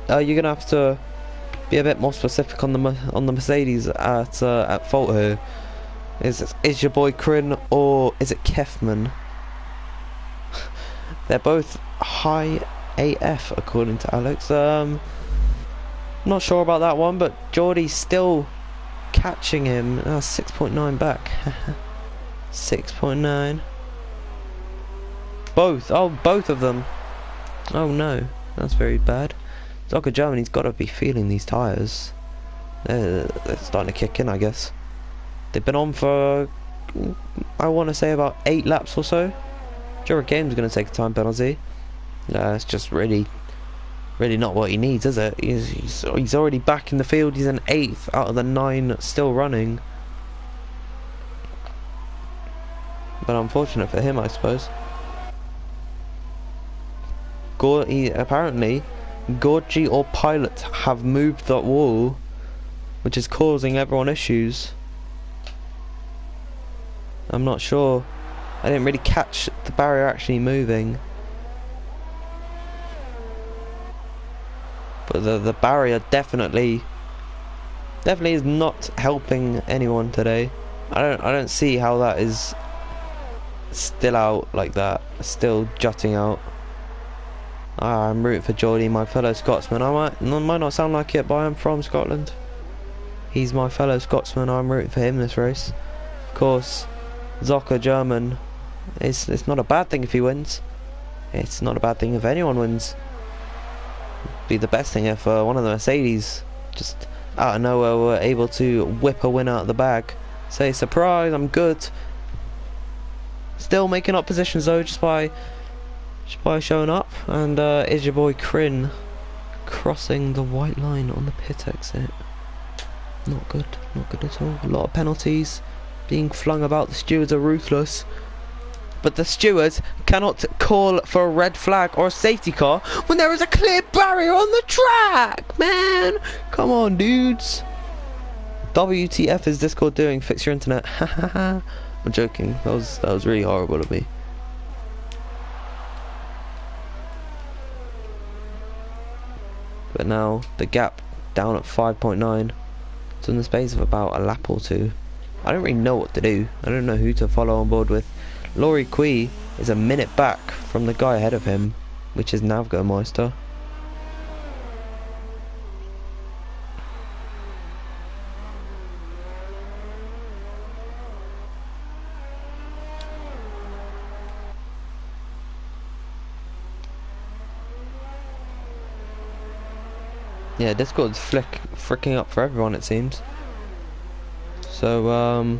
Speaker 1: you're gonna have to be a bit more specific on the Mercedes at fault here. Is your boy Kryn or is it Kefman? They're both high AF according to Alex. Not sure about that one, but Geordie's still catching him. 6.9 back. 6.9. Both of them. Oh no, that's very bad. Zocker Germany's got to be feeling these tyres. They're starting to kick in, I guess. They've been on for, I want to say, about 8 laps or so. Jura Games going to take a time penalty. It's just really not what he needs, is it? He's already back in the field. He's an 8th out of the 9 still running. But unfortunate for him, I suppose. Apparently, Gorgie or Pilot have moved that wall, which is causing everyone issues. I'm not sure. I didn't really catch the barrier actually moving. But the barrier definitely is not helping anyone today. I don't see how that is still out like that, still jutting out. I'm rooting for Geordie, my fellow Scotsman. I might not sound like it, but I'm from Scotland. He's my fellow Scotsman. I'm rooting for him this race. Of course, Zocker German. It's not a bad thing if he wins. It's not a bad thing if anyone wins. Be the best thing if one of the Mercedes just out of nowhere were able to whip a win out of the bag. Say, surprise, I'm good. Still making up positions though, just by showing up. And is your boy Crin crossing the white line on the pit exit. Not good at all. A lot of penalties being flung about. The stewards are ruthless. But the stewards cannot call for a red flag or a safety car when there is a clear barrier on the track, man. Come on, dudes. WTF is Discord doing? Fix your internet. I'm joking. That was really horrible of me. But now the gap down at 5.9. It's in the space of about a lap or two. I don't really know what to do. I don't know who to follow on board with. Lorie Quee is a minute back from the guy ahead of him, which is Navgomeister. Yeah, Discord's fricking up for everyone, it seems. So,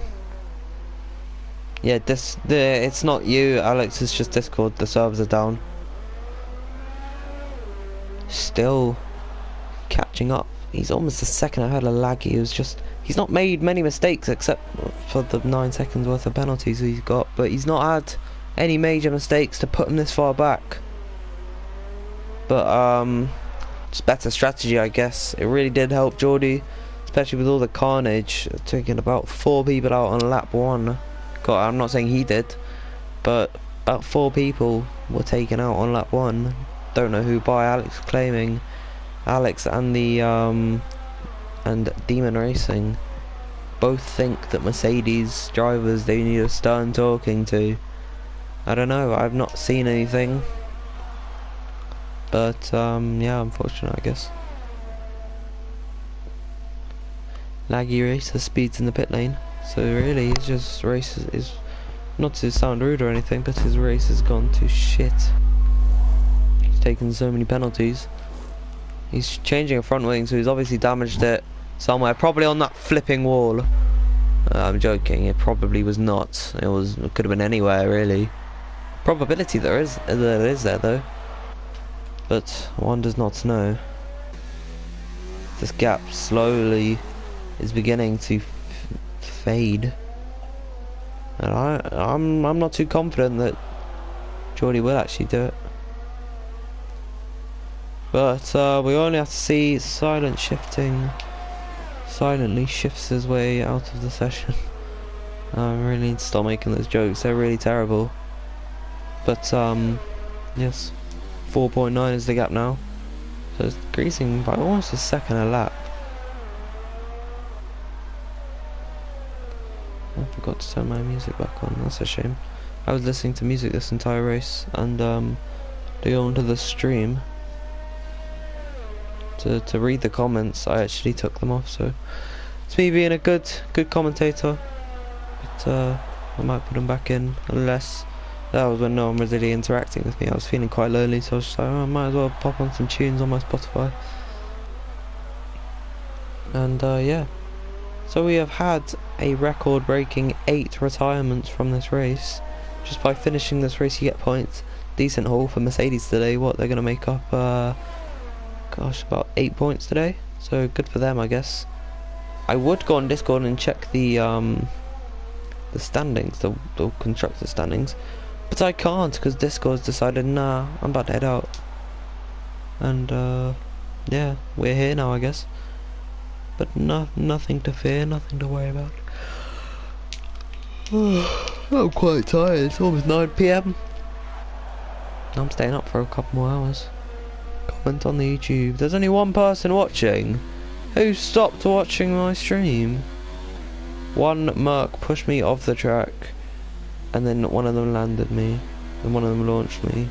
Speaker 1: yeah, it's not you, Alex, it's just Discord, the servers are down. Still catching up. He's almost a second ahead of Laggy. He's not made many mistakes except for the 9 seconds worth of penalties he's got, but he's not had any major mistakes to put him this far back. But, it's better strategy, I guess. It really did help Geordie, especially with all the carnage, taking about 4 people out on lap 1. God, I'm not saying he did, but about 4 people were taken out on lap 1. Don't know who by. Alex claiming Alex and the and Demon Racing both think that Mercedes drivers, they need a stern talking to. I don't know, I've not seen anything. But yeah, unfortunate, I guess. Laggy racer speeds in the pit lane, so really his just race is not to sound rude or anything, but his race has gone to shit. He's taken so many penalties. He's changing a front wing, so he's obviously damaged it somewhere, probably on that flipping wall. I'm joking, it probably was not. It could have been anywhere really. Probability there is there though. But one does not know. This gap slowly is beginning to fade, and I'm not too confident that Geordie will actually do it. But we only have to see silently shifts his way out of the session. I really need to stop making those jokes. They're really terrible. But yes. 4.9 is the gap now, so it's greasing by almost a second a lap. I forgot to turn my music back on, that's a shame. I was listening to music this entire race, and to go onto the stream to read the comments, I actually took them off, so it's me being a good commentator, but I might put them back in, unless that was when no one was really interacting with me. I was feeling quite lonely, so I was just like, oh, I might as well pop on some tunes on my Spotify. And yeah, so we have had a record-breaking 8 retirements from this race. Just by finishing this race you get points. Decent haul for Mercedes today. What, they're going to make up, gosh, about 8 points today. So good for them, I guess. I would go on Discord and check the standings, the constructor standings. But I can't, because Discord's decided, nah, I'm about to head out. And, yeah, we're here now, I guess. But nothing to fear, nothing to worry about. I'm quite tired, it's almost 9 PM. I'm staying up for a couple more hours. Comment on the YouTube. There's only one person watching. Who stopped watching my stream? One Merc pushed me off the track. And then one of them landed me, and one of them launched me.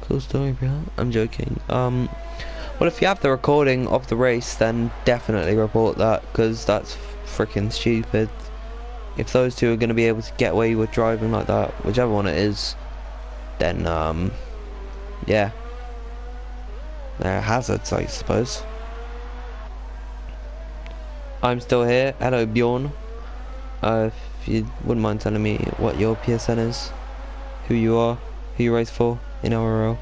Speaker 1: Cool story, bro. I'm joking. Well, if you have the recording of the race, then definitely report that, because that's freaking stupid. If those two are going to be able to get away with driving like that, whichever one it is, then, yeah. They're hazards, I suppose. I'm still here. Hello, Bjorn. If you wouldn't mind telling me what your PSN is, who you are, who you race for in RRL.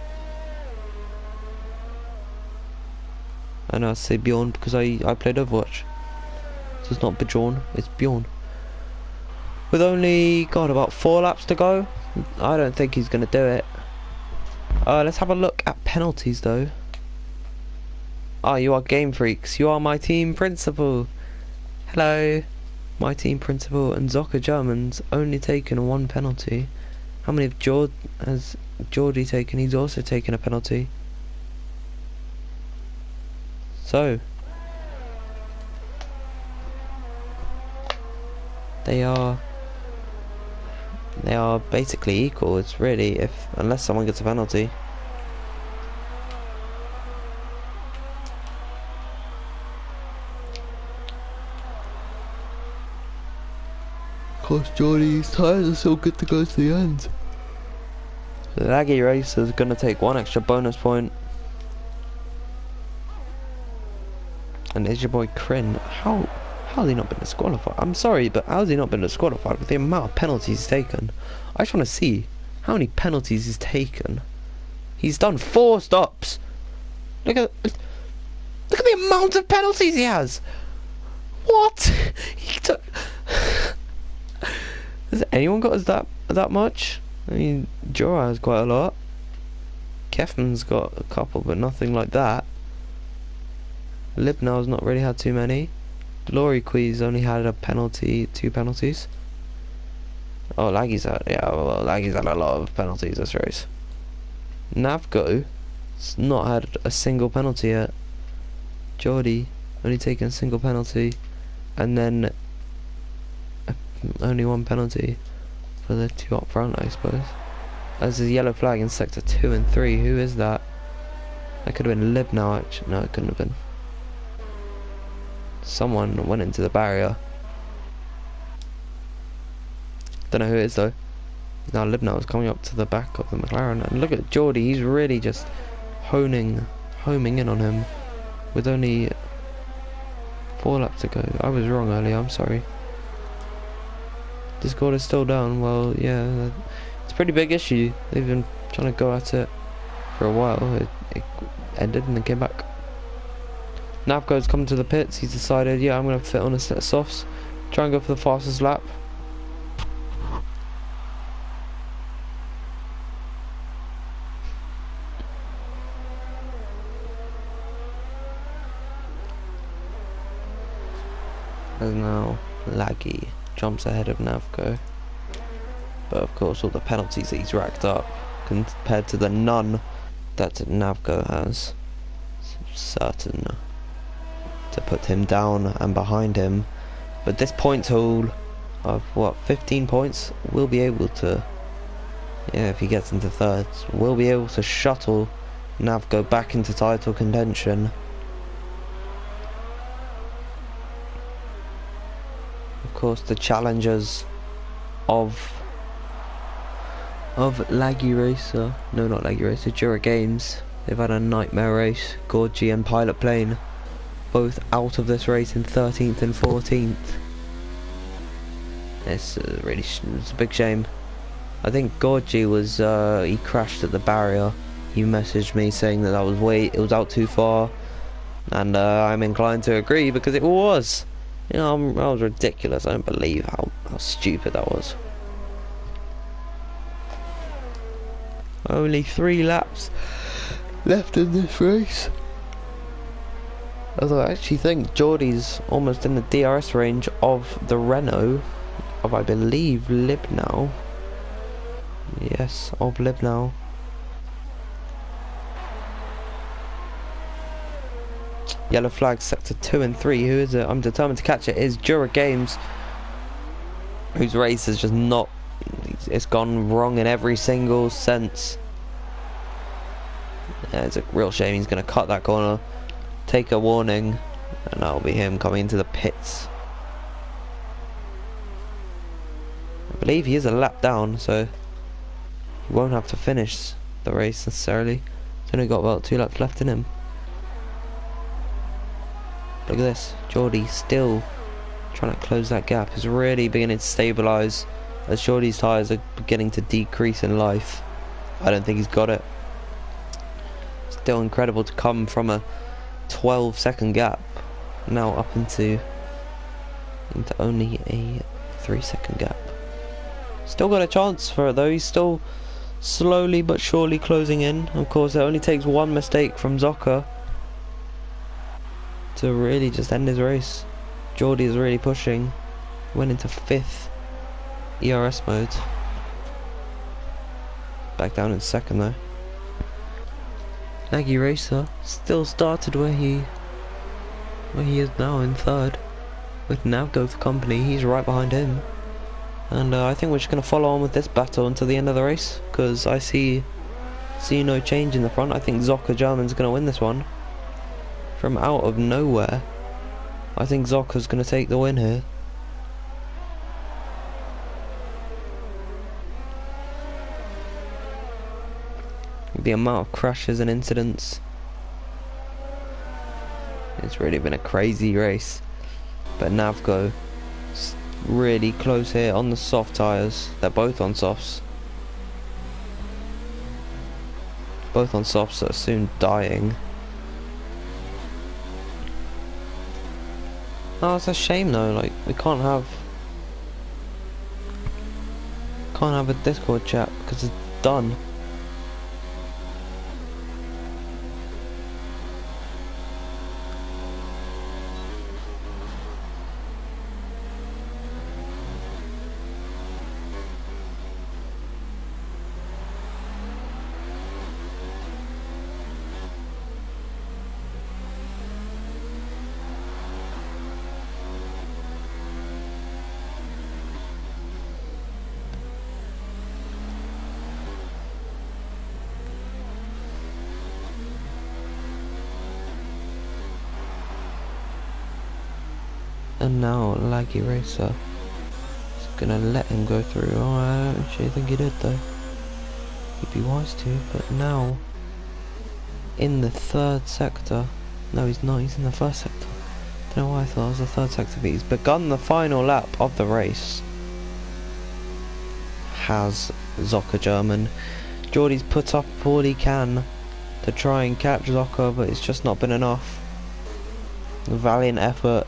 Speaker 1: I know I say Bjorn because I played Overwatch. So it's not Bjorn, it's Bjorn. With only, God, about 4 laps to go, I don't think he's going to do it. Let's have a look at penalties though. Oh, you are Game Freaks. You are my team principal. Hello. My team principal and Zocker German's only taken 1 penalty. How many has Geordie taken? He's also taken a penalty. So they are basically equal. It's really, unless someone gets a penalty. Of course, Geordie's tyres are still good to go to the end. Laggy Racer's gonna take 1 extra bonus point. And there's your boy Kryn. How has he not been disqualified? I'm sorry, but how has he not been disqualified with the amount of penalties he's taken? I just want to see how many penalties he's taken. He's done 4 stops. Look at the amount of penalties he has. What? He took. Has anyone got us that much? I mean, Jorah has quite a lot. Kefman's got a couple, but nothing like that. Libnau's not really had too many. Laurie Quee's only had a penalty, 2 penalties. Oh, Laggy's had, Laggy's had a lot of penalties this race. Navgo's not had a single penalty yet. Geordie only taken a single penalty, and then only 1 penalty for the 2 up front, I suppose. There's a yellow flag in sector 2 and 3. Who is that? That could have been Libnau, actually. No, it couldn't have been. Someone went into the barrier. Don't know who it is though. Now Libnau is coming up to the back of the McLaren, and look at Geordie. He's really just homing in on him with only 4 laps to go. I was wrong earlier. I'm sorry. Discord is still down. Well, yeah, it's a pretty big issue. They've been trying to go at it for a while. It ended and then came back. Navgo's come to the pits. He's decided, yeah, I'm going to fit on a set of softs, try and go for the fastest lap. As now Laggy jumps ahead of Navgo, but of course all the penalties that he's racked up compared to the none that Navgo has, certain to put him down and behind him. But this points haul of what, 15 points, will be able to, yeah, if he gets into thirds, will be able to shuttle Navgo back into title contention. Of course, the challengers of Laggy Racer, no, not Laggy Racer, Jura Games, they've had a nightmare race. Gorgie and Pilot Plane both out of this race in 13th and 14th. It's a big shame. I think Gorgie was he crashed at the barrier. He messaged me saying that it was out too far, and I'm inclined to agree because it was. You know, that was ridiculous. I don't believe how stupid that was. Only 3 laps left in this race. Although I actually think Geordie's almost in the DRS range of the Renault of, I believe, Libnau. Yes, of Libnau. Yellow flag, sector 2 and 3. Who is it? I'm determined to catch it. It is Jura Games, whose race has just not... It's gone wrong in every single sense. Yeah, it's a real shame. He's going to cut that corner, take a warning, and that'll be him coming into the pits. I believe he is a lap down, so he won't have to finish the race necessarily. He's only got about 2 laps left in him. Look at this. Geordie still trying to close that gap. Is really beginning to stabilise as Geordie's tyres are beginning to decrease in life. I don't think he's got it. Still incredible to come from a 12-second gap now up into only a 3-second gap. Still got a chance for it though. He's still slowly but surely closing in. Of course, it only takes one mistake from Zoka to really just end his race. Geordie is really pushing. Went into 5th ERS mode. Back down in 2nd though. Laggy Racer still started where he is now in 3rd. With Navgo for company, he's right behind him. And I think we're just going to follow on with this battle until the end of the race, because I see no change in the front. I think Zoka German's going to win this one. From out of nowhere, I think Zoka's going to take the win here. The amount of crashes and incidents, it's really been a crazy race. But Navgo really close here on the soft tyres. They're both on softs. Both on softs that are soon dying. Oh, it's a shame though. Like, we can't have a Discord chat because it's done. And now Laggy Racer is gonna let him go through. Oh, I don't actually think he did though. He'd be wise to, but now in the 3rd sector. No, he's not, he's in the 1st sector. Don't know why I thought it was the 3rd sector, but he's begun the final lap of the race. Has Zoka German. Geordie's put up all he can to try and catch Zoka, but it's just not been enough. A valiant effort.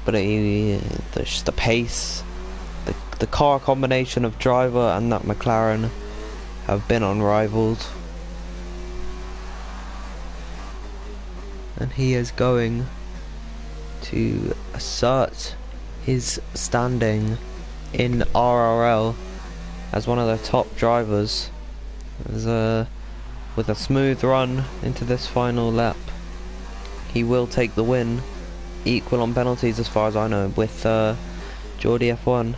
Speaker 1: But just the pace, the car combination of driver and that McLaren have been unrivaled. And he is going to assert his standing in RRL as one of the top drivers. With a smooth run into this final lap, he will take the win. Equal on penalties as far as I know with Geordie F1.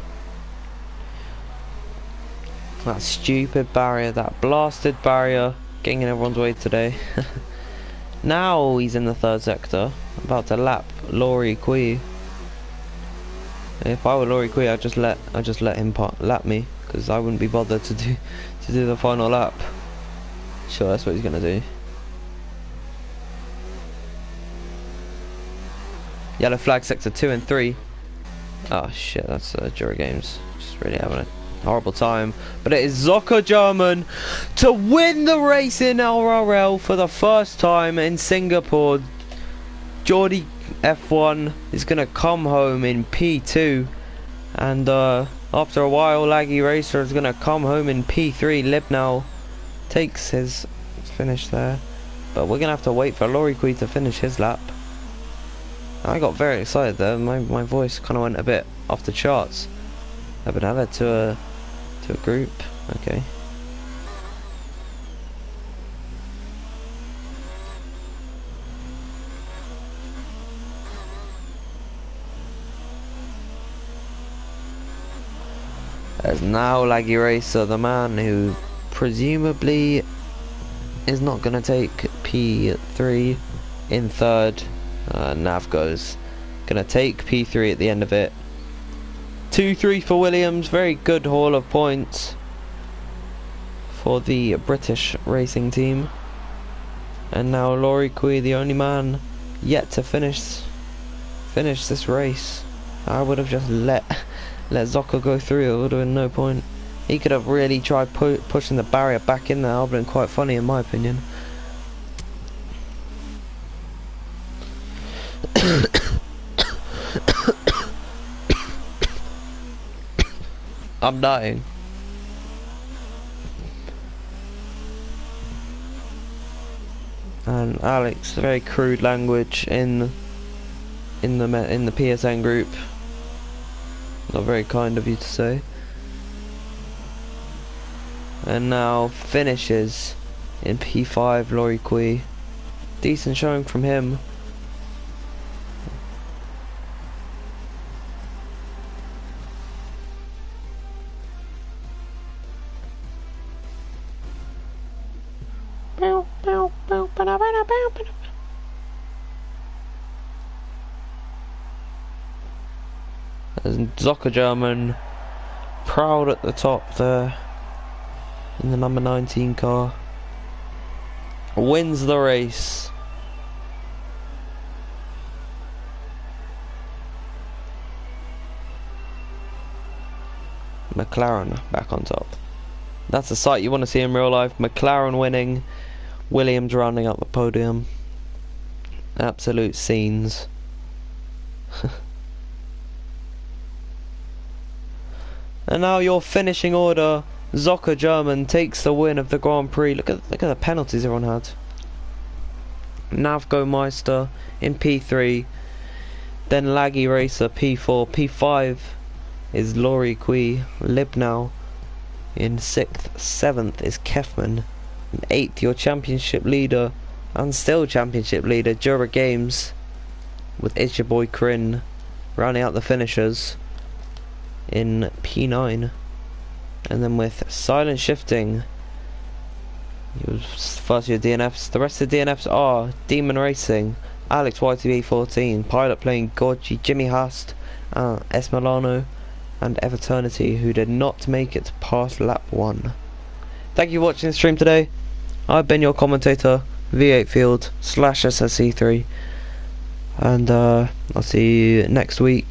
Speaker 1: That stupid barrier, that blasted barrier, getting in everyone's way today. Now he's in the 3rd sector, about to lap Laurie Kui. If I were Laurie Kui, I'd just let him lap me, because I wouldn't be bothered to do the final lap. Sure, that's what he's gonna do. Yellow flag sector 2 and 3. Oh shit, that's Jury Games. Just really having a horrible time. But it is Zoka German to win the race in RRL for the first time in Singapore. Geordie F1 is going to come home in P2. And after a while, Laggy Racer is going to come home in P3. Libnau takes his finish there. But we're going to have to wait for Laurie Kui to finish his lap. I got very excited there. My voice kind of went a bit off the charts. I've been added to a group. Okay. There's now Laggy Racer, the man who presumably is not going to take P3 in 3rd. Navgo's gonna take P3 at the end of it. 2-3 for Williams. Very good haul of points for the British racing team. And now Laurie Kui, the only man yet to finish this race. I would have just let Zocca go through. It would have been no point. He could have really tried pushing the barrier back in there. That would have been quite funny in my opinion. I'm dying. And Alex, very crude language in the PSN group. Not very kind of you to say. And now finishes in P5, Loriqui. Decent showing from him. And Zocca German proud at the top there in the number 19 car. Wins the race. McLaren back on top. That's a sight you want to see in real life. McLaren winning, Williams rounding up the podium. Absolute scenes. And now your finishing order. Zocca German takes the win of the Grand Prix. Look at the penalties everyone had. Navgo Meister in P3. Then Laggy Racer P4. P5 is Loriqui. Libnow in 6th. 7th is Kefman. In 8th your championship leader and still championship leader Jura Games, with it's your boy Kryn rounding out the finishers in P9. And then with silent shifting, first your DNFs. The rest of the DNFs are Demon Racing, Alex YTB14, Pilot Plane, Gorgi, Jimmy Hast, Esmilano, and Everternity, who did not make it past lap 1. Thank you for watching the stream today. I've been your commentator, V8 Field /SSC3, and I'll see you next week.